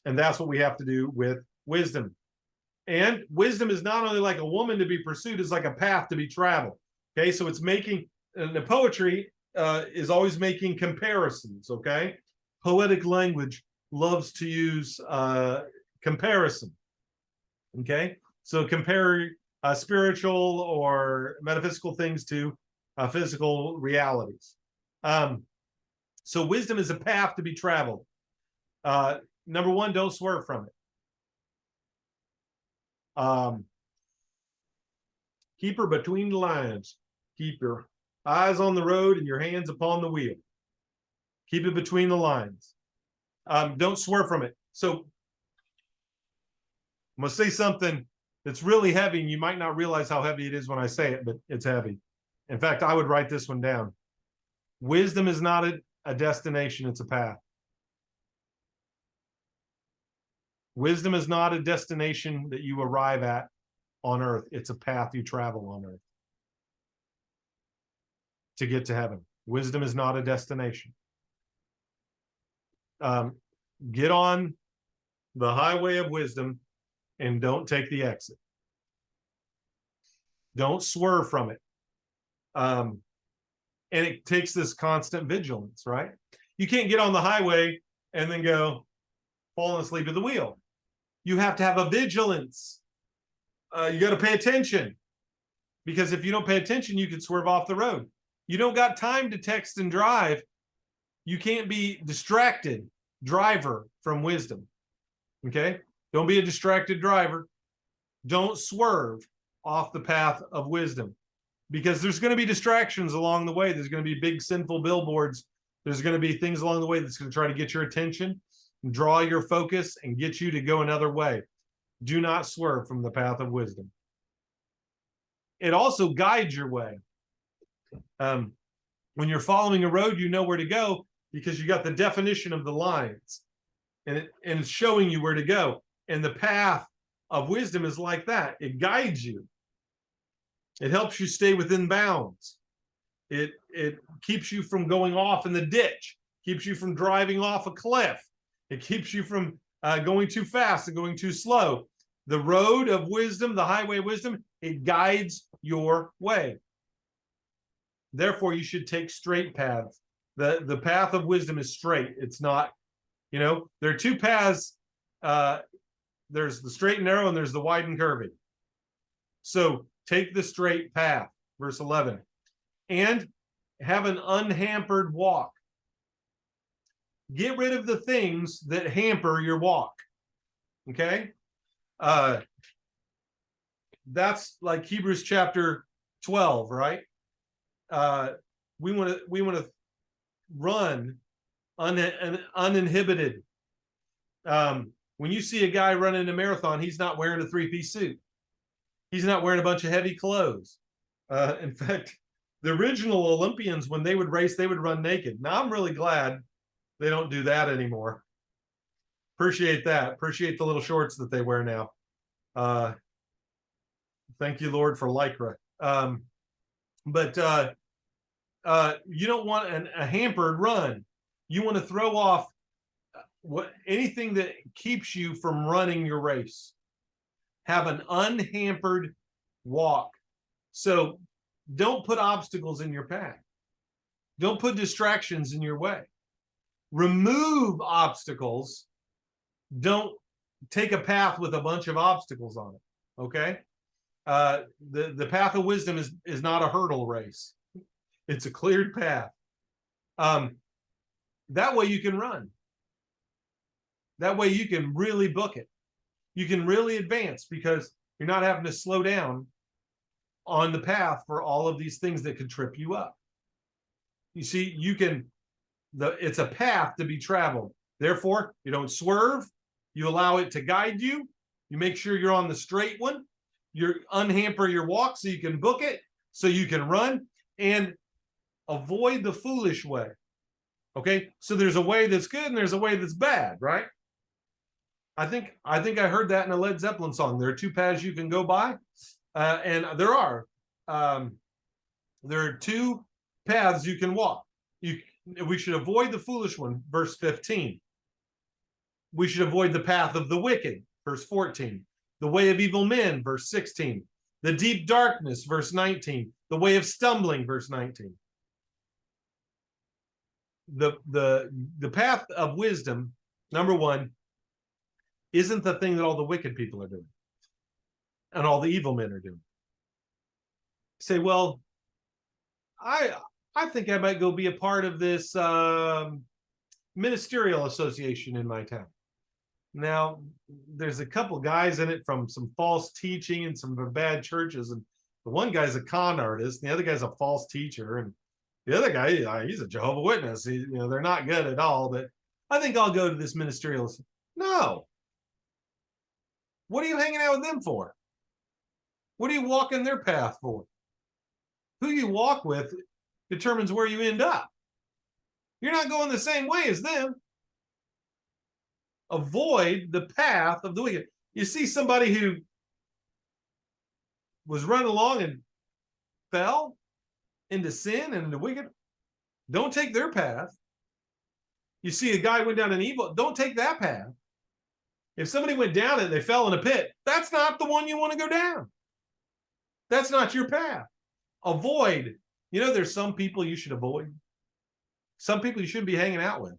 And that's what we have to do with wisdom. And wisdom is not only like a woman to be pursued, it's like a path to be traveled. Okay, so it's making, the poetry is always making comparisons. Okay, poetic language loves to use comparison. Okay, so compare spiritual or metaphysical things to physical realities. So wisdom is a path to be traveled. Number one, don't swerve from it. Keep her between the lines. Keep your eyes on the road and your hands upon the wheel. Keep it between the lines. Don't swerve from it. So I'm going to say something that's really heavy, and you might not realize how heavy it is when I say it, but it's heavy. In fact, I would write this one down. Wisdom is not a destination, it's a path. Wisdom is not a destination that you arrive at on earth. It's a path you travel on earth to get to heaven. Wisdom is not a destination. Get on the highway of wisdom and don't take the exit. Don't swerve from it. And it takes this constant vigilance, right? You can't get on the highway and then go falling asleep at the wheel. You have to have a vigilance. You got to pay attention, because if you don't pay attention, you can swerve off the road. You don't got time to text and drive. You can't be distracted driver from wisdom. Okay? Don't be a distracted driver. Don't swerve off the path of wisdom, because there's going to be distractions along the way. There's going to be big sinful billboards. There's going to be things along the way that's going to try to get your attention, draw your focus, and get you to go another way. Do not swerve from the path of wisdom. It also guides your way. When you're following a road, you know where to go because you got the definition of the lines, and it's showing you where to go. And the path of wisdom is like that. It guides you. It helps you stay within bounds. It keeps you from going off in the ditch, keeps you from driving off a cliff. It keeps you from going too fast and going too slow. The road of wisdom, the highway of wisdom, it guides your way. Therefore, you should take straight paths. The path of wisdom is straight. It's not, there are two paths. There's the straight and narrow, and there's the wide and curvy. So take the straight path, verse 11, and have an unhampered walk. Get rid of the things that hamper your walk. Okay? That's like Hebrews chapter 12, right? We want to run uninhibited. When you see a guy running a marathon, he's not wearing a three-piece suit. He's not wearing a bunch of heavy clothes. In fact, the original Olympians, when they would race, they would run naked. Now, I'm really glad they don't do that anymore. Appreciate that. Appreciate the little shorts that they wear now. Thank you, Lord, for Lycra. But you don't want a hampered run. You want to throw off anything that keeps you from running your race. Have an unhampered walk. So don't put obstacles in your path. Don't put distractions in your way. Remove obstacles. Don't take a path with a bunch of obstacles on it. Okay? The path of wisdom is not a hurdle race. It's a cleared path. That way you can run. That way you can really book it. You can really advance because you're not having to slow down on the path for all of these things that could trip you up. You see, it's a path to be traveled. Therefore, you don't swerve. You allow it to guide you. You make sure you're on the straight one. You unhamper your walk so you can book it, so you can run, and avoid the foolish way. Okay, so there's a way that's good and there's a way that's bad, right? I think I heard that in a Led Zeppelin song. There are two paths you can go by, and there are two paths you can walk. We should avoid the foolish one, verse 15. We should avoid the path of the wicked, verse 14. The way of evil men, verse 16. The deep darkness, verse 19. The way of stumbling, verse 19. The path of wisdom, number one, isn't the thing that all the wicked people are doing and all the evil men are doing. Say, well, I think I might go be a part of this ministerial association in my town. Now, there's a couple guys in it from some false teaching and some bad churches, and the one guy's a con artist, and the other guy's a false teacher, and the other guy, he's a Jehovah's Witness. They're not good at all, but I think I'll go to this ministerial. No. What are you hanging out with them for? What are you walking their path for? Who you walk with determines where you end up. You're not going the same way as them. Avoid the path of the wicked. You see somebody who was running along and fell into sin and into wicked, don't take their path. You see a guy went down an evil, don't take that path. If somebody went down and they fell in a pit, that's not the one you want to go down. That's not your path. Avoid. There's some people you should avoid. Some people you shouldn't be hanging out with.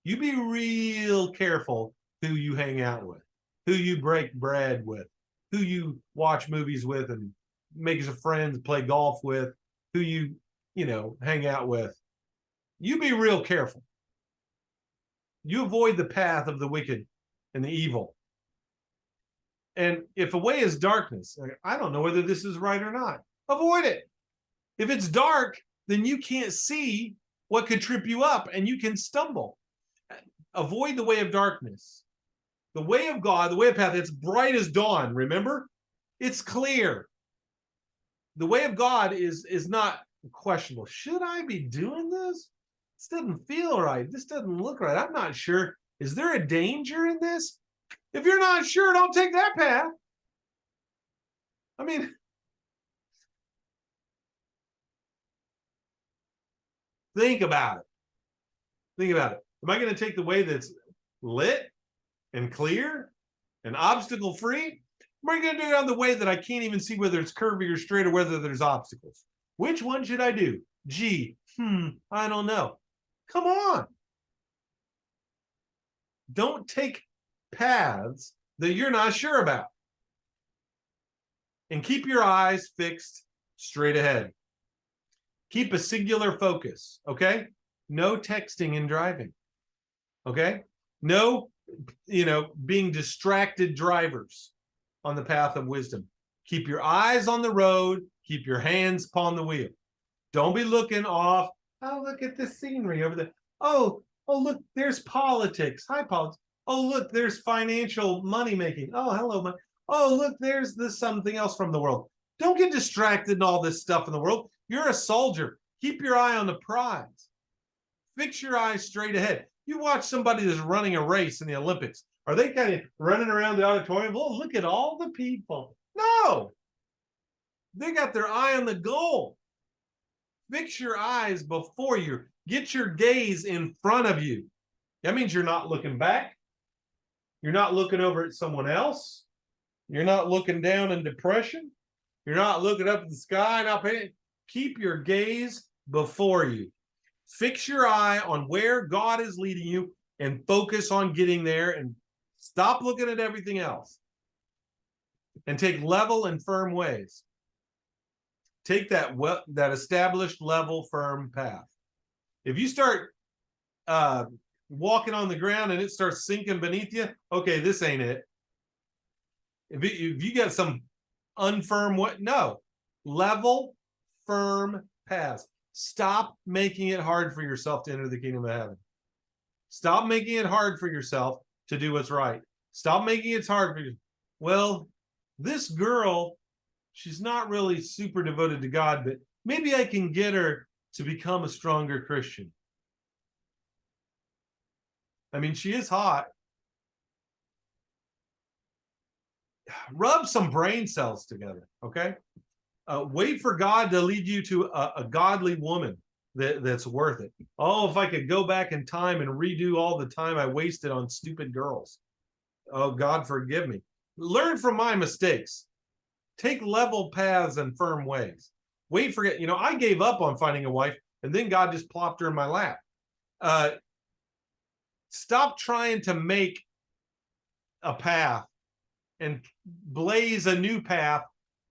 You be real careful who you hang out with, who you break bread with, who you watch movies with and make some friends, play golf with, who you hang out with. You be real careful. You avoid the path of the wicked and the evil. And if a way is darkness, I don't know whether this is right or not. Avoid it. If it's dark, then you can't see what could trip you up and you can stumble. Avoid the way of darkness. The way of God, the way of path, it's bright as dawn, remember? It's clear. The way of God is not questionable. Should I be doing this? This doesn't feel right. This doesn't look right. I'm not sure. Is there a danger in this? If you're not sure, don't take that path. I mean, think about it. Think about it. Am I going to take the way that's lit and clear and obstacle free? Am I going to do it on the way that I can't even see whether it's curvy or straight or whether there's obstacles? Which one should I do? I don't know. Come on. Don't take paths that you're not sure about. And keep your eyes fixed straight ahead. Keep a singular focus, okay? No texting and driving, okay? No, being distracted drivers on the path of wisdom. Keep your eyes on the road. Keep your hands upon the wheel. Don't be looking off. Oh, look at the scenery over there. Oh, look, there's politics. Hi, politics. Oh, look, there's financial money making. Oh, hello, money. Oh, look, there's this something else from the world. Don't get distracted in all this stuff in the world. You're a soldier. Keep your eye on the prize. Fix your eyes straight ahead. You watch somebody that's running a race in the Olympics. Are they kind of running around the auditorium? Oh, look at all the people. No. They got their eye on the goal. Fix your eyes before you. Get your gaze in front of you. That means you're not looking back. You're not looking over at someone else. You're not looking down in depression. You're not looking up at the sky. Not paying. Keep your gaze before you. Fix your eye on where God is leading you and focus on getting there and stop looking at everything else. And take level and firm ways. Take that established level, firm path. If you start walking on the ground and it starts sinking beneath you, okay, this ain't it. If you got some unfirm no. Level, firm paths. Stop making it hard for yourself to enter the kingdom of heaven. Stop making it hard for yourself to do what's right. Stop making it hard for you. Well, this girl, she's not really super devoted to God, but maybe I can get her to become a stronger Christian. I mean, she is hot. Rub some brain cells together, okay? Wait for God to lead you to a godly woman that's worth it. Oh, if I could go back in time and redo all the time I wasted on stupid girls. Oh, God, forgive me. Learn from my mistakes. Take level paths and firm ways. Wait for it. I gave up on finding a wife, and then God just plopped her in my lap. Stop trying to make a path and blaze a new path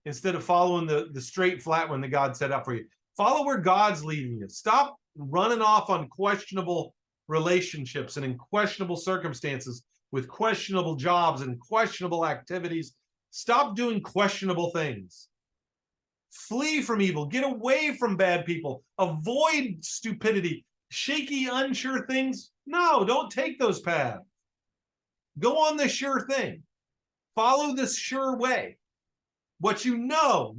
instead of following the straight flat one that God set up for you. Follow where God's leading you. Stop running off on questionable relationships and in questionable circumstances with questionable jobs and questionable activities. Stop doing questionable things. Flee from evil. Get away from bad people. Avoid stupidity. Shaky, unsure things. No, don't take those paths. Go on the sure thing. Follow this sure way. What you know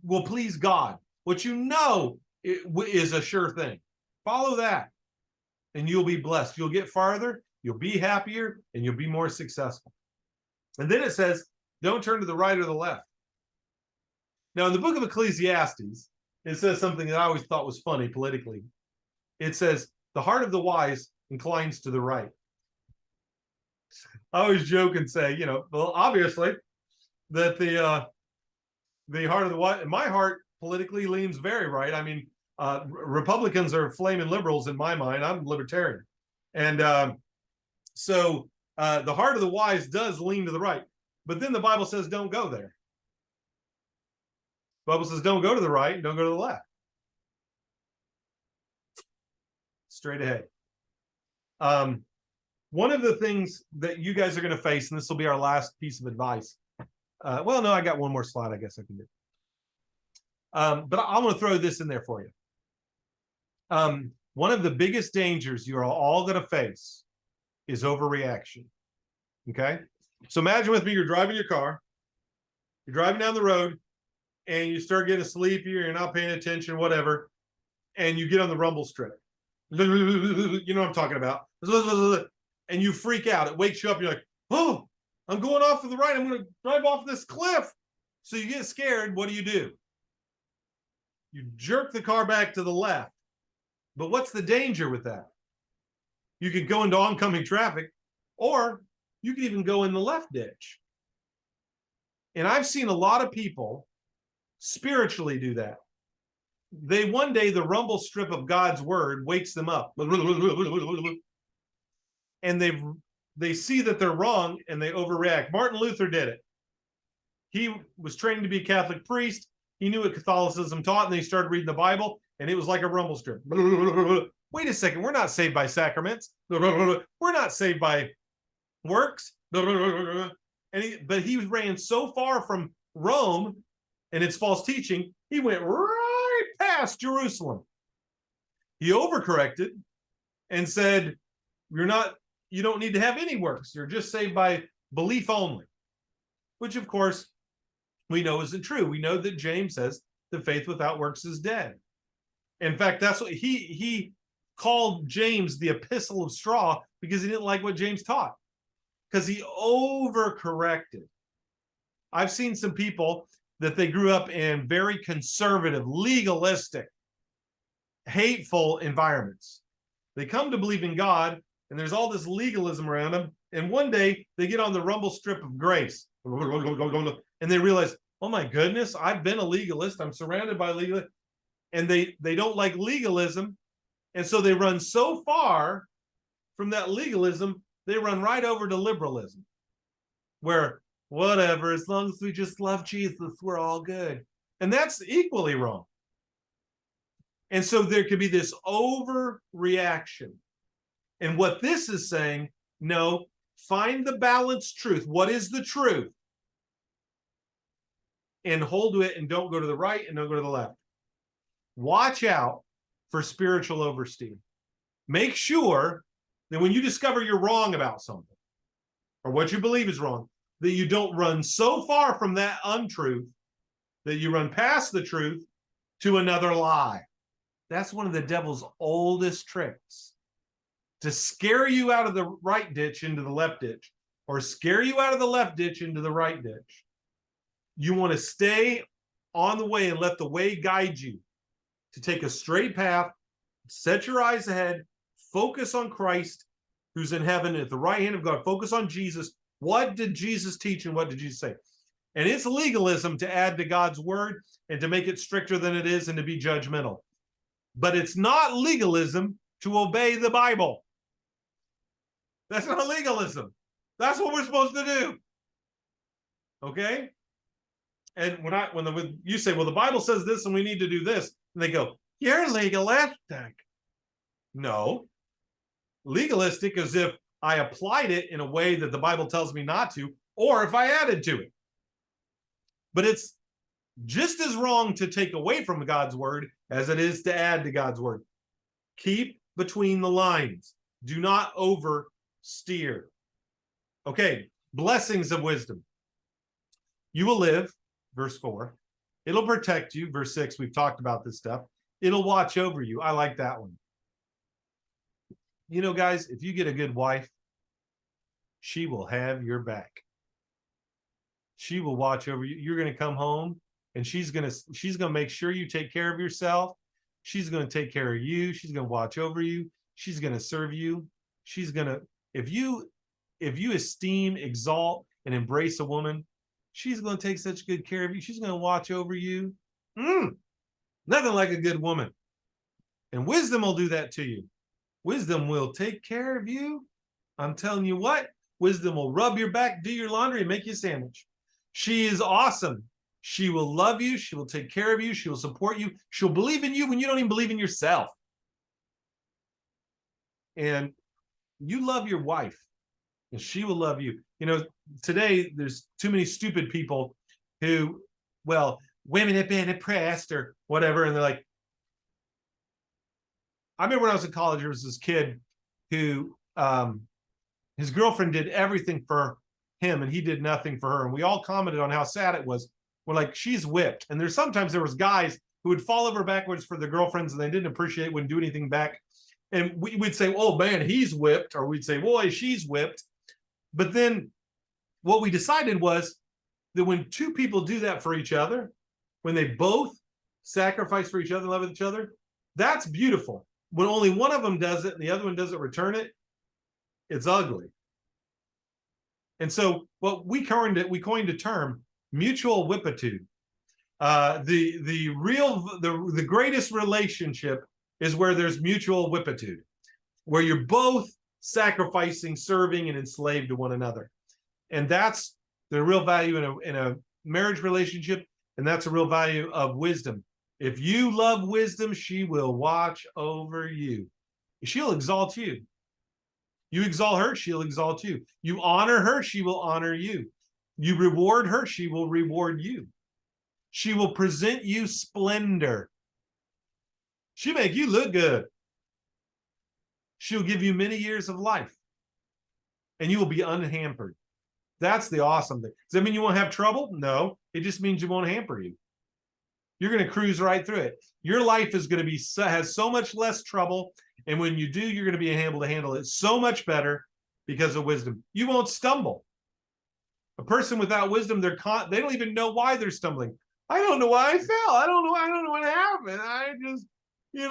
will please God. What you know is a sure thing. Follow that, and you'll be blessed. You'll get farther, you'll be happier, and you'll be more successful. And then it says, don't turn to the right or the left. Now, in the book of Ecclesiastes, it says something that I always thought was funny politically. It says, the heart of the wise inclines to the right. I always joke and say, well, obviously, that the heart of the wise, my heart politically leans very right. I mean, Republicans are flaming liberals in my mind. I'm libertarian. And so the heart of the wise does lean to the right. But then the Bible says, don't go there. The Bible says, don't go to the right and don't go to the left. Straight ahead. One of the things that you guys are going to face, and this will be our last piece of advice. Well, no, I got one more slide I guess I can do. But I'm going to throw this in there for you. One of the biggest dangers you're all going to face is overreaction. Okay? So imagine with me, you're driving your car, you're driving down the road, and you start getting sleepy, or you're not paying attention, whatever, and you get on the rumble strip. You know what I'm talking about. And you freak out. It wakes you up. You're like, oh, I'm going off to the right. I'm going to drive off this cliff. So you get scared. What do? You jerk the car back to the left. But what's the danger with that? You could go into oncoming traffic, or you could even go in the left ditch. And I've seen a lot of people spiritually do that. One day, the rumble strip of God's word wakes them up. And they see that they're wrong, and they overreact. Martin Luther did it. He was trained to be a Catholic priest. He knew what Catholicism taught, and they started reading the Bible, and it was like a rumble strip. Wait a second, we're not saved by sacraments. We're not saved by works. But he ran so far from Rome and its false teaching, he went right past Jerusalem. He overcorrected and said, you don't need to have any works. You're just saved by belief only, which of course we know isn't true. We know that James says that faith without works is dead. In fact, that's what he called James the epistle of straw, because he didn't like what James taught, because he overcorrected. I've seen some people that they grew up in very conservative, legalistic, hateful environments. They come to believe in God, and there's all this legalism around them. And one day they get on the rumble strip of grace, and they realize, oh my goodness, I've been a legalist. I'm surrounded by legalists. And they don't like legalism. And so they run so far from that legalism, they run right over to liberalism, where whatever, as long as we just love Jesus, we're all good. And that's equally wrong. And so there could be this overreaction. And what this is saying, no, find the balanced truth. What is the truth? And hold to it, and don't go to the right and don't go to the left. Watch out for spiritual oversteer. Make sure that when you discover you're wrong about something, or what you believe is wrong, that you don't run so far from that untruth that you run past the truth to another lie. That's one of the devil's oldest tricks, to scare you out of the right ditch into the left ditch, or scare you out of the left ditch into the right ditch. You want to stay on the way and let the way guide you to take a straight path, set your eyes ahead, focus on Christ, who's in heaven at the right hand of God. Focus on Jesus. What did Jesus teach and what did Jesus say? And it's legalism to add to God's word and to make it stricter than it is and to be judgmental. But it's not legalism to obey the Bible. That's not legalism. That's what we're supposed to do. Okay? And when you say, well, the Bible says this and we need to do this, and they go, you're legalistic. No. Legalistic is if I applied it in a way that the Bible tells me not to, or if I added to it. But it's just as wrong to take away from God's word as it is to add to God's word. Keep between the lines. Do not oversteer. Okay, blessings of wisdom. You will live, verse 4. It'll protect you, verse 6. We've talked about this stuff. It'll watch over you. I like that one. You know, guys, if you get a good wife, she will have your back. She will watch over you. You're going to come home and she's going to make sure you take care of yourself. She's going to take care of you. She's going to watch over you. She's going to serve you. She's going to, if you esteem, exalt, and embrace a woman, she's going to take such good care of you. She's going to watch over you. Nothing like a good woman. And wisdom will do that to you. Wisdom will take care of you. I'm telling you what, wisdom will rub your back, do your laundry, and make you a sandwich. She is awesome. She will love you. She will take care of you. She will support you. She'll believe in you when you don't even believe in yourself. And you love your wife, and she will love you. You know, today there's too many stupid people who, well, women have been oppressed or whatever, and they're like, I remember when I was in college, there was this kid who his girlfriend did everything for him and he did nothing for her. And we all commented on how sad it was. We're like, she's whipped. And there was guys who would fall over backwards for their girlfriends and they didn't appreciate, wouldn't do anything back. And we'd say, oh man, he's whipped. Or we'd say, boy, she's whipped. But then what we decided was that when two people do that for each other, when they both sacrifice for each other, love each other, that's beautiful. When only one of them does it and the other one doesn't return it, it's ugly. And so what we coined a term, mutual whippitude. The greatest relationship is where there's mutual whippitude, where you're both sacrificing, serving, and enslaved to one another. And that's the real value in a marriage relationship, and that's a real value of wisdom. If you love wisdom, she will watch over you. She'll exalt you. You exalt her, she'll exalt you. You honor her, she will honor you. You reward her, she will reward you. She will present you splendor. She'll make you look good. She'll give you many years of life. And you will be unhampered. That's the awesome thing. Does that mean you won't have trouble? No. It just means you won't hamper you. You're going to cruise right through it. Your life is going to has so much less trouble. And when you do, you're going to be able to handle it so much better because of wisdom. You won't stumble. A person without wisdom, they don't even know why they're stumbling. I don't know why I fell. I don't know what happened. I just, I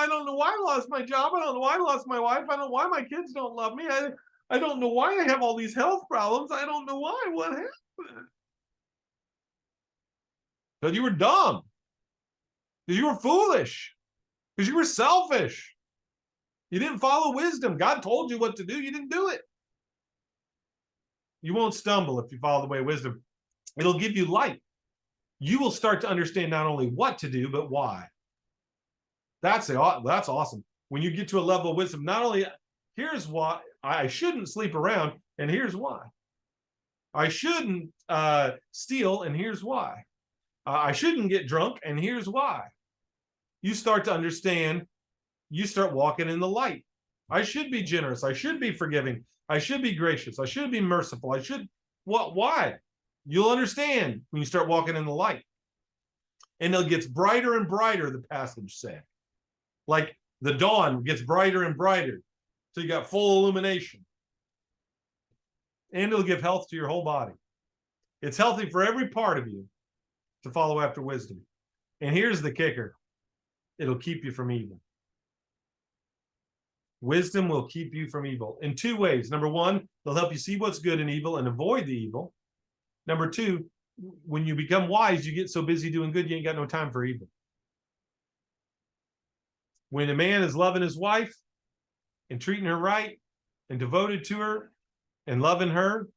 don't know why I lost my job. I don't know why I lost my wife. I don't know why my kids don't love me. I don't know why I have all these health problems. I don't know why. What happened? Because you were dumb. Because you were foolish. Because you were selfish. You didn't follow wisdom. God told you what to do. You didn't do it. You won't stumble if you follow the way of wisdom. It'll give you light. You will start to understand not only what to do, but why. That's awesome. When you get to a level of wisdom, not only here's why I shouldn't sleep around, and here's why. I shouldn't steal, and here's why. I shouldn't get drunk, and here's why. You start to understand. You start walking in the light. I should be generous. I should be forgiving. I should be gracious. I should be merciful. Why? You'll understand when you start walking in the light. And it gets brighter and brighter, the passage said. Like the dawn gets brighter and brighter. So you got full illumination. And it'll give health to your whole body. It's healthy for every part of you to follow after wisdom. And here's the kicker. It'll keep you from evil. Wisdom will keep you from evil in two ways. Number one, they'll help you see what's good and evil and avoid the evil. Number two, when you become wise, you get so busy doing good, you ain't got no time for evil. When a man is loving his wife and treating her right and devoted to her and loving her,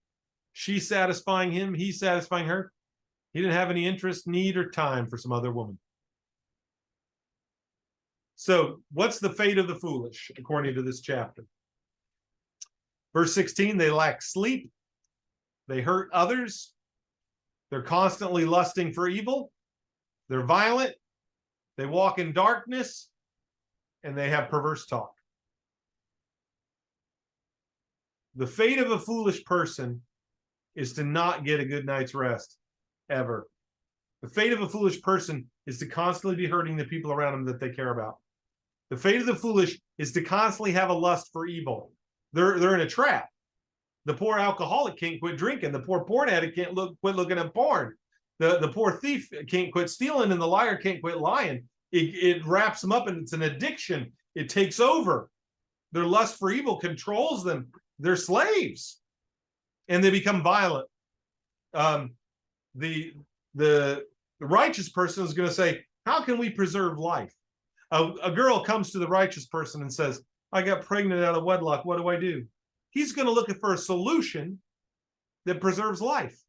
she's satisfying him, he's satisfying her. He didn't have any interest, need, or time for some other woman. So what's the fate of the foolish, according to this chapter? Verse 16, they lack sleep. They hurt others. They're constantly lusting for evil. They're violent. They walk in darkness. And they have perverse talk. The fate of a foolish person is to not get a good night's rest, ever. The fate of a foolish person is to constantly be hurting the people around them that they care about. The fate of the foolish is to constantly have a lust for evil. They're in a trap. The poor alcoholic can't quit drinking. The poor porn addict can't quit looking at porn. The poor thief can't quit stealing, and the liar can't quit lying. It wraps them up, and it's an addiction. It takes over. Their lust for evil controls them. They're slaves, and they become violent. The righteous person is going to say, how can we preserve life? A girl comes to the righteous person and says, I got pregnant out of wedlock. What do I do? He's going to look for a solution that preserves life.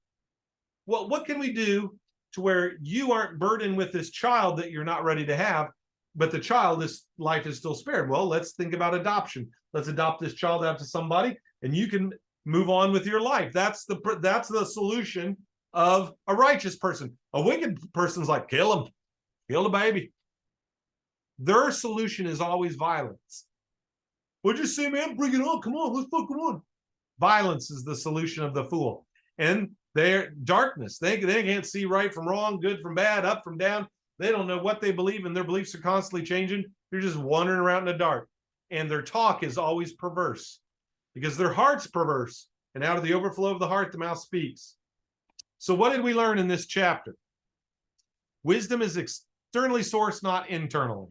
Well, what can we do to where you aren't burdened with this child that you're not ready to have, but the child, this life is still spared? Well, let's think about adoption. Let's adopt this child out to somebody, and you can move on with your life. That's the solution of a righteous person. A wicked person's like, kill him, kill the baby. Their solution is always violence. What'd you say, man? Bring it on. Come on, let's fucking on. Violence is the solution of the fool. And they're darkness. They can't see right from wrong, good from bad, up from down. They don't know what they believe, and their beliefs are constantly changing. They're just wandering around in the dark. And their talk is always perverse because their heart's perverse. And out of the overflow of the heart, the mouth speaks. So what did we learn in this chapter? Wisdom is externally sourced, not internally.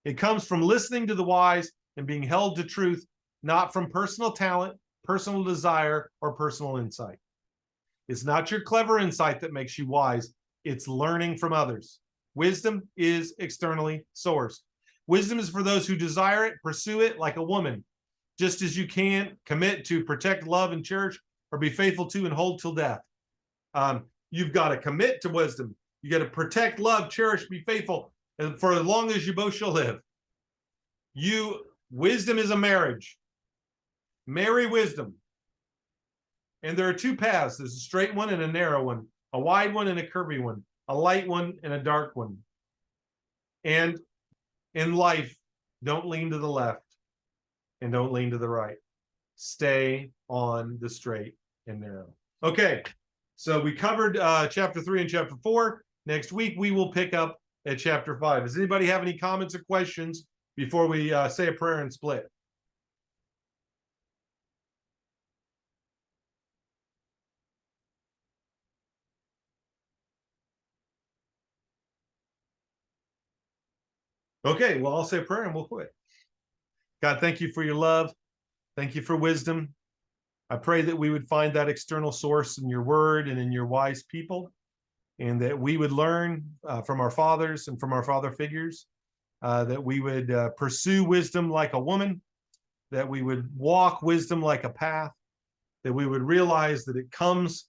It comes from listening to the wise and being held to truth, not from personal talent, personal desire, or personal insight. It's not your clever insight that makes you wise. It's learning from others. Wisdom is externally sourced. Wisdom is for those who desire it, pursue it like a woman. Just as you can't commit to protect, love, and cherish, or be faithful to and hold till death. You've got to commit to wisdom. You got to protect, love, cherish, be faithful, and for as long as you both shall live. Wisdom is a marriage. Marry wisdom. And there are two paths. There's a straight one and a narrow one, a wide one and a curvy one, a light one and a dark one. And in life, don't lean to the left and don't lean to the right. Stay on the straight and narrow. Okay, so we covered chapter 3 and chapter 4. Next week, we will pick up at chapter 5. Does anybody have any comments or questions before we say a prayer and split? Okay, well, I'll say a prayer and we'll quit. God, thank you for your love. Thank you for wisdom. I pray that we would find that external source in your word and in your wise people, and that we would learn from our fathers and from our father figures, that we would pursue wisdom like a woman, that we would walk wisdom like a path, that we would realize that it comes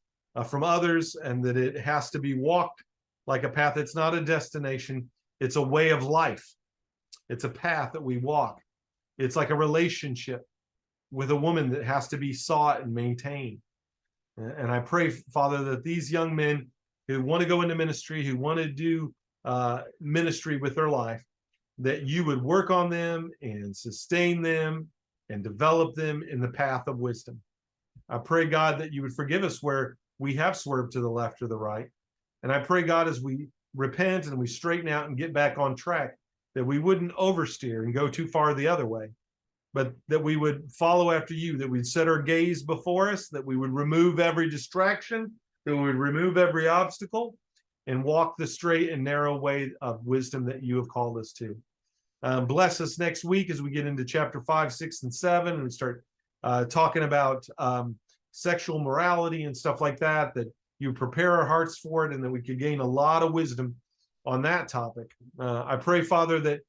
from others and that it has to be walked like a path. It's not a destination. It's a way of life. It's a path that we walk. It's like a relationship with a woman that has to be sought and maintained. And I pray, Father, that these young men who want to go into ministry, who want to do ministry with their life, that you would work on them and sustain them and develop them in the path of wisdom. I pray, God, that you would forgive us where we have swerved to the left or the right. And I pray, God, as we repent and we straighten out and get back on track, that we wouldn't oversteer and go too far the other way, but that we would follow after you, that we'd set our gaze before us, that we would remove every distraction, that we would remove every obstacle, and walk the straight and narrow way of wisdom that you have called us to. Bless us next week as we get into chapter 5, 6, and 7, and we start talking about sexual morality and stuff like that, that you prepare our hearts for it, and that we could gain a lot of wisdom on that topic. I pray, Father, that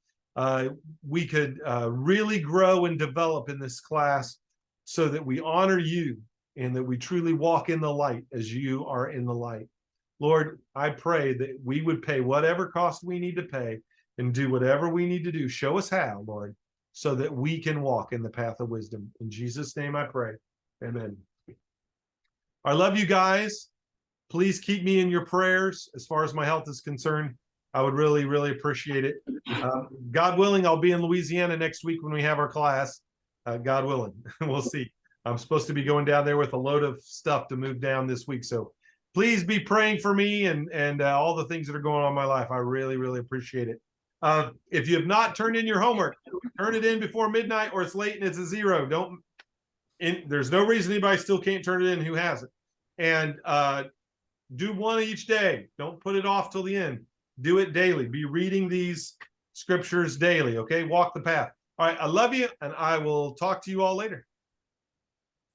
we could really grow and develop in this class so that we honor you and that we truly walk in the light as you are in the light. Lord, I pray that we would pay whatever cost we need to pay and do whatever we need to do. Show us how, Lord, so that we can walk in the path of wisdom. In Jesus' name I pray. Amen. I love you guys. Please keep me in your prayers as far as my health is concerned. I would really, really appreciate it. God willing, I'll be in Louisiana next week when we have our class. God willing, we'll see. I'm supposed to be going down there with a load of stuff to move down this week. So please be praying for me and all the things that are going on in my life. I really, really appreciate it. If you have not turned in your homework, turn it in before midnight or it's late and it's a 0. There's no reason anybody still can't turn it in who hasn't. And do one each day. Don't put it off till the end. Do it daily. Be reading these scriptures daily, okay? Walk the path. All right, I love you, and I will talk to you all later.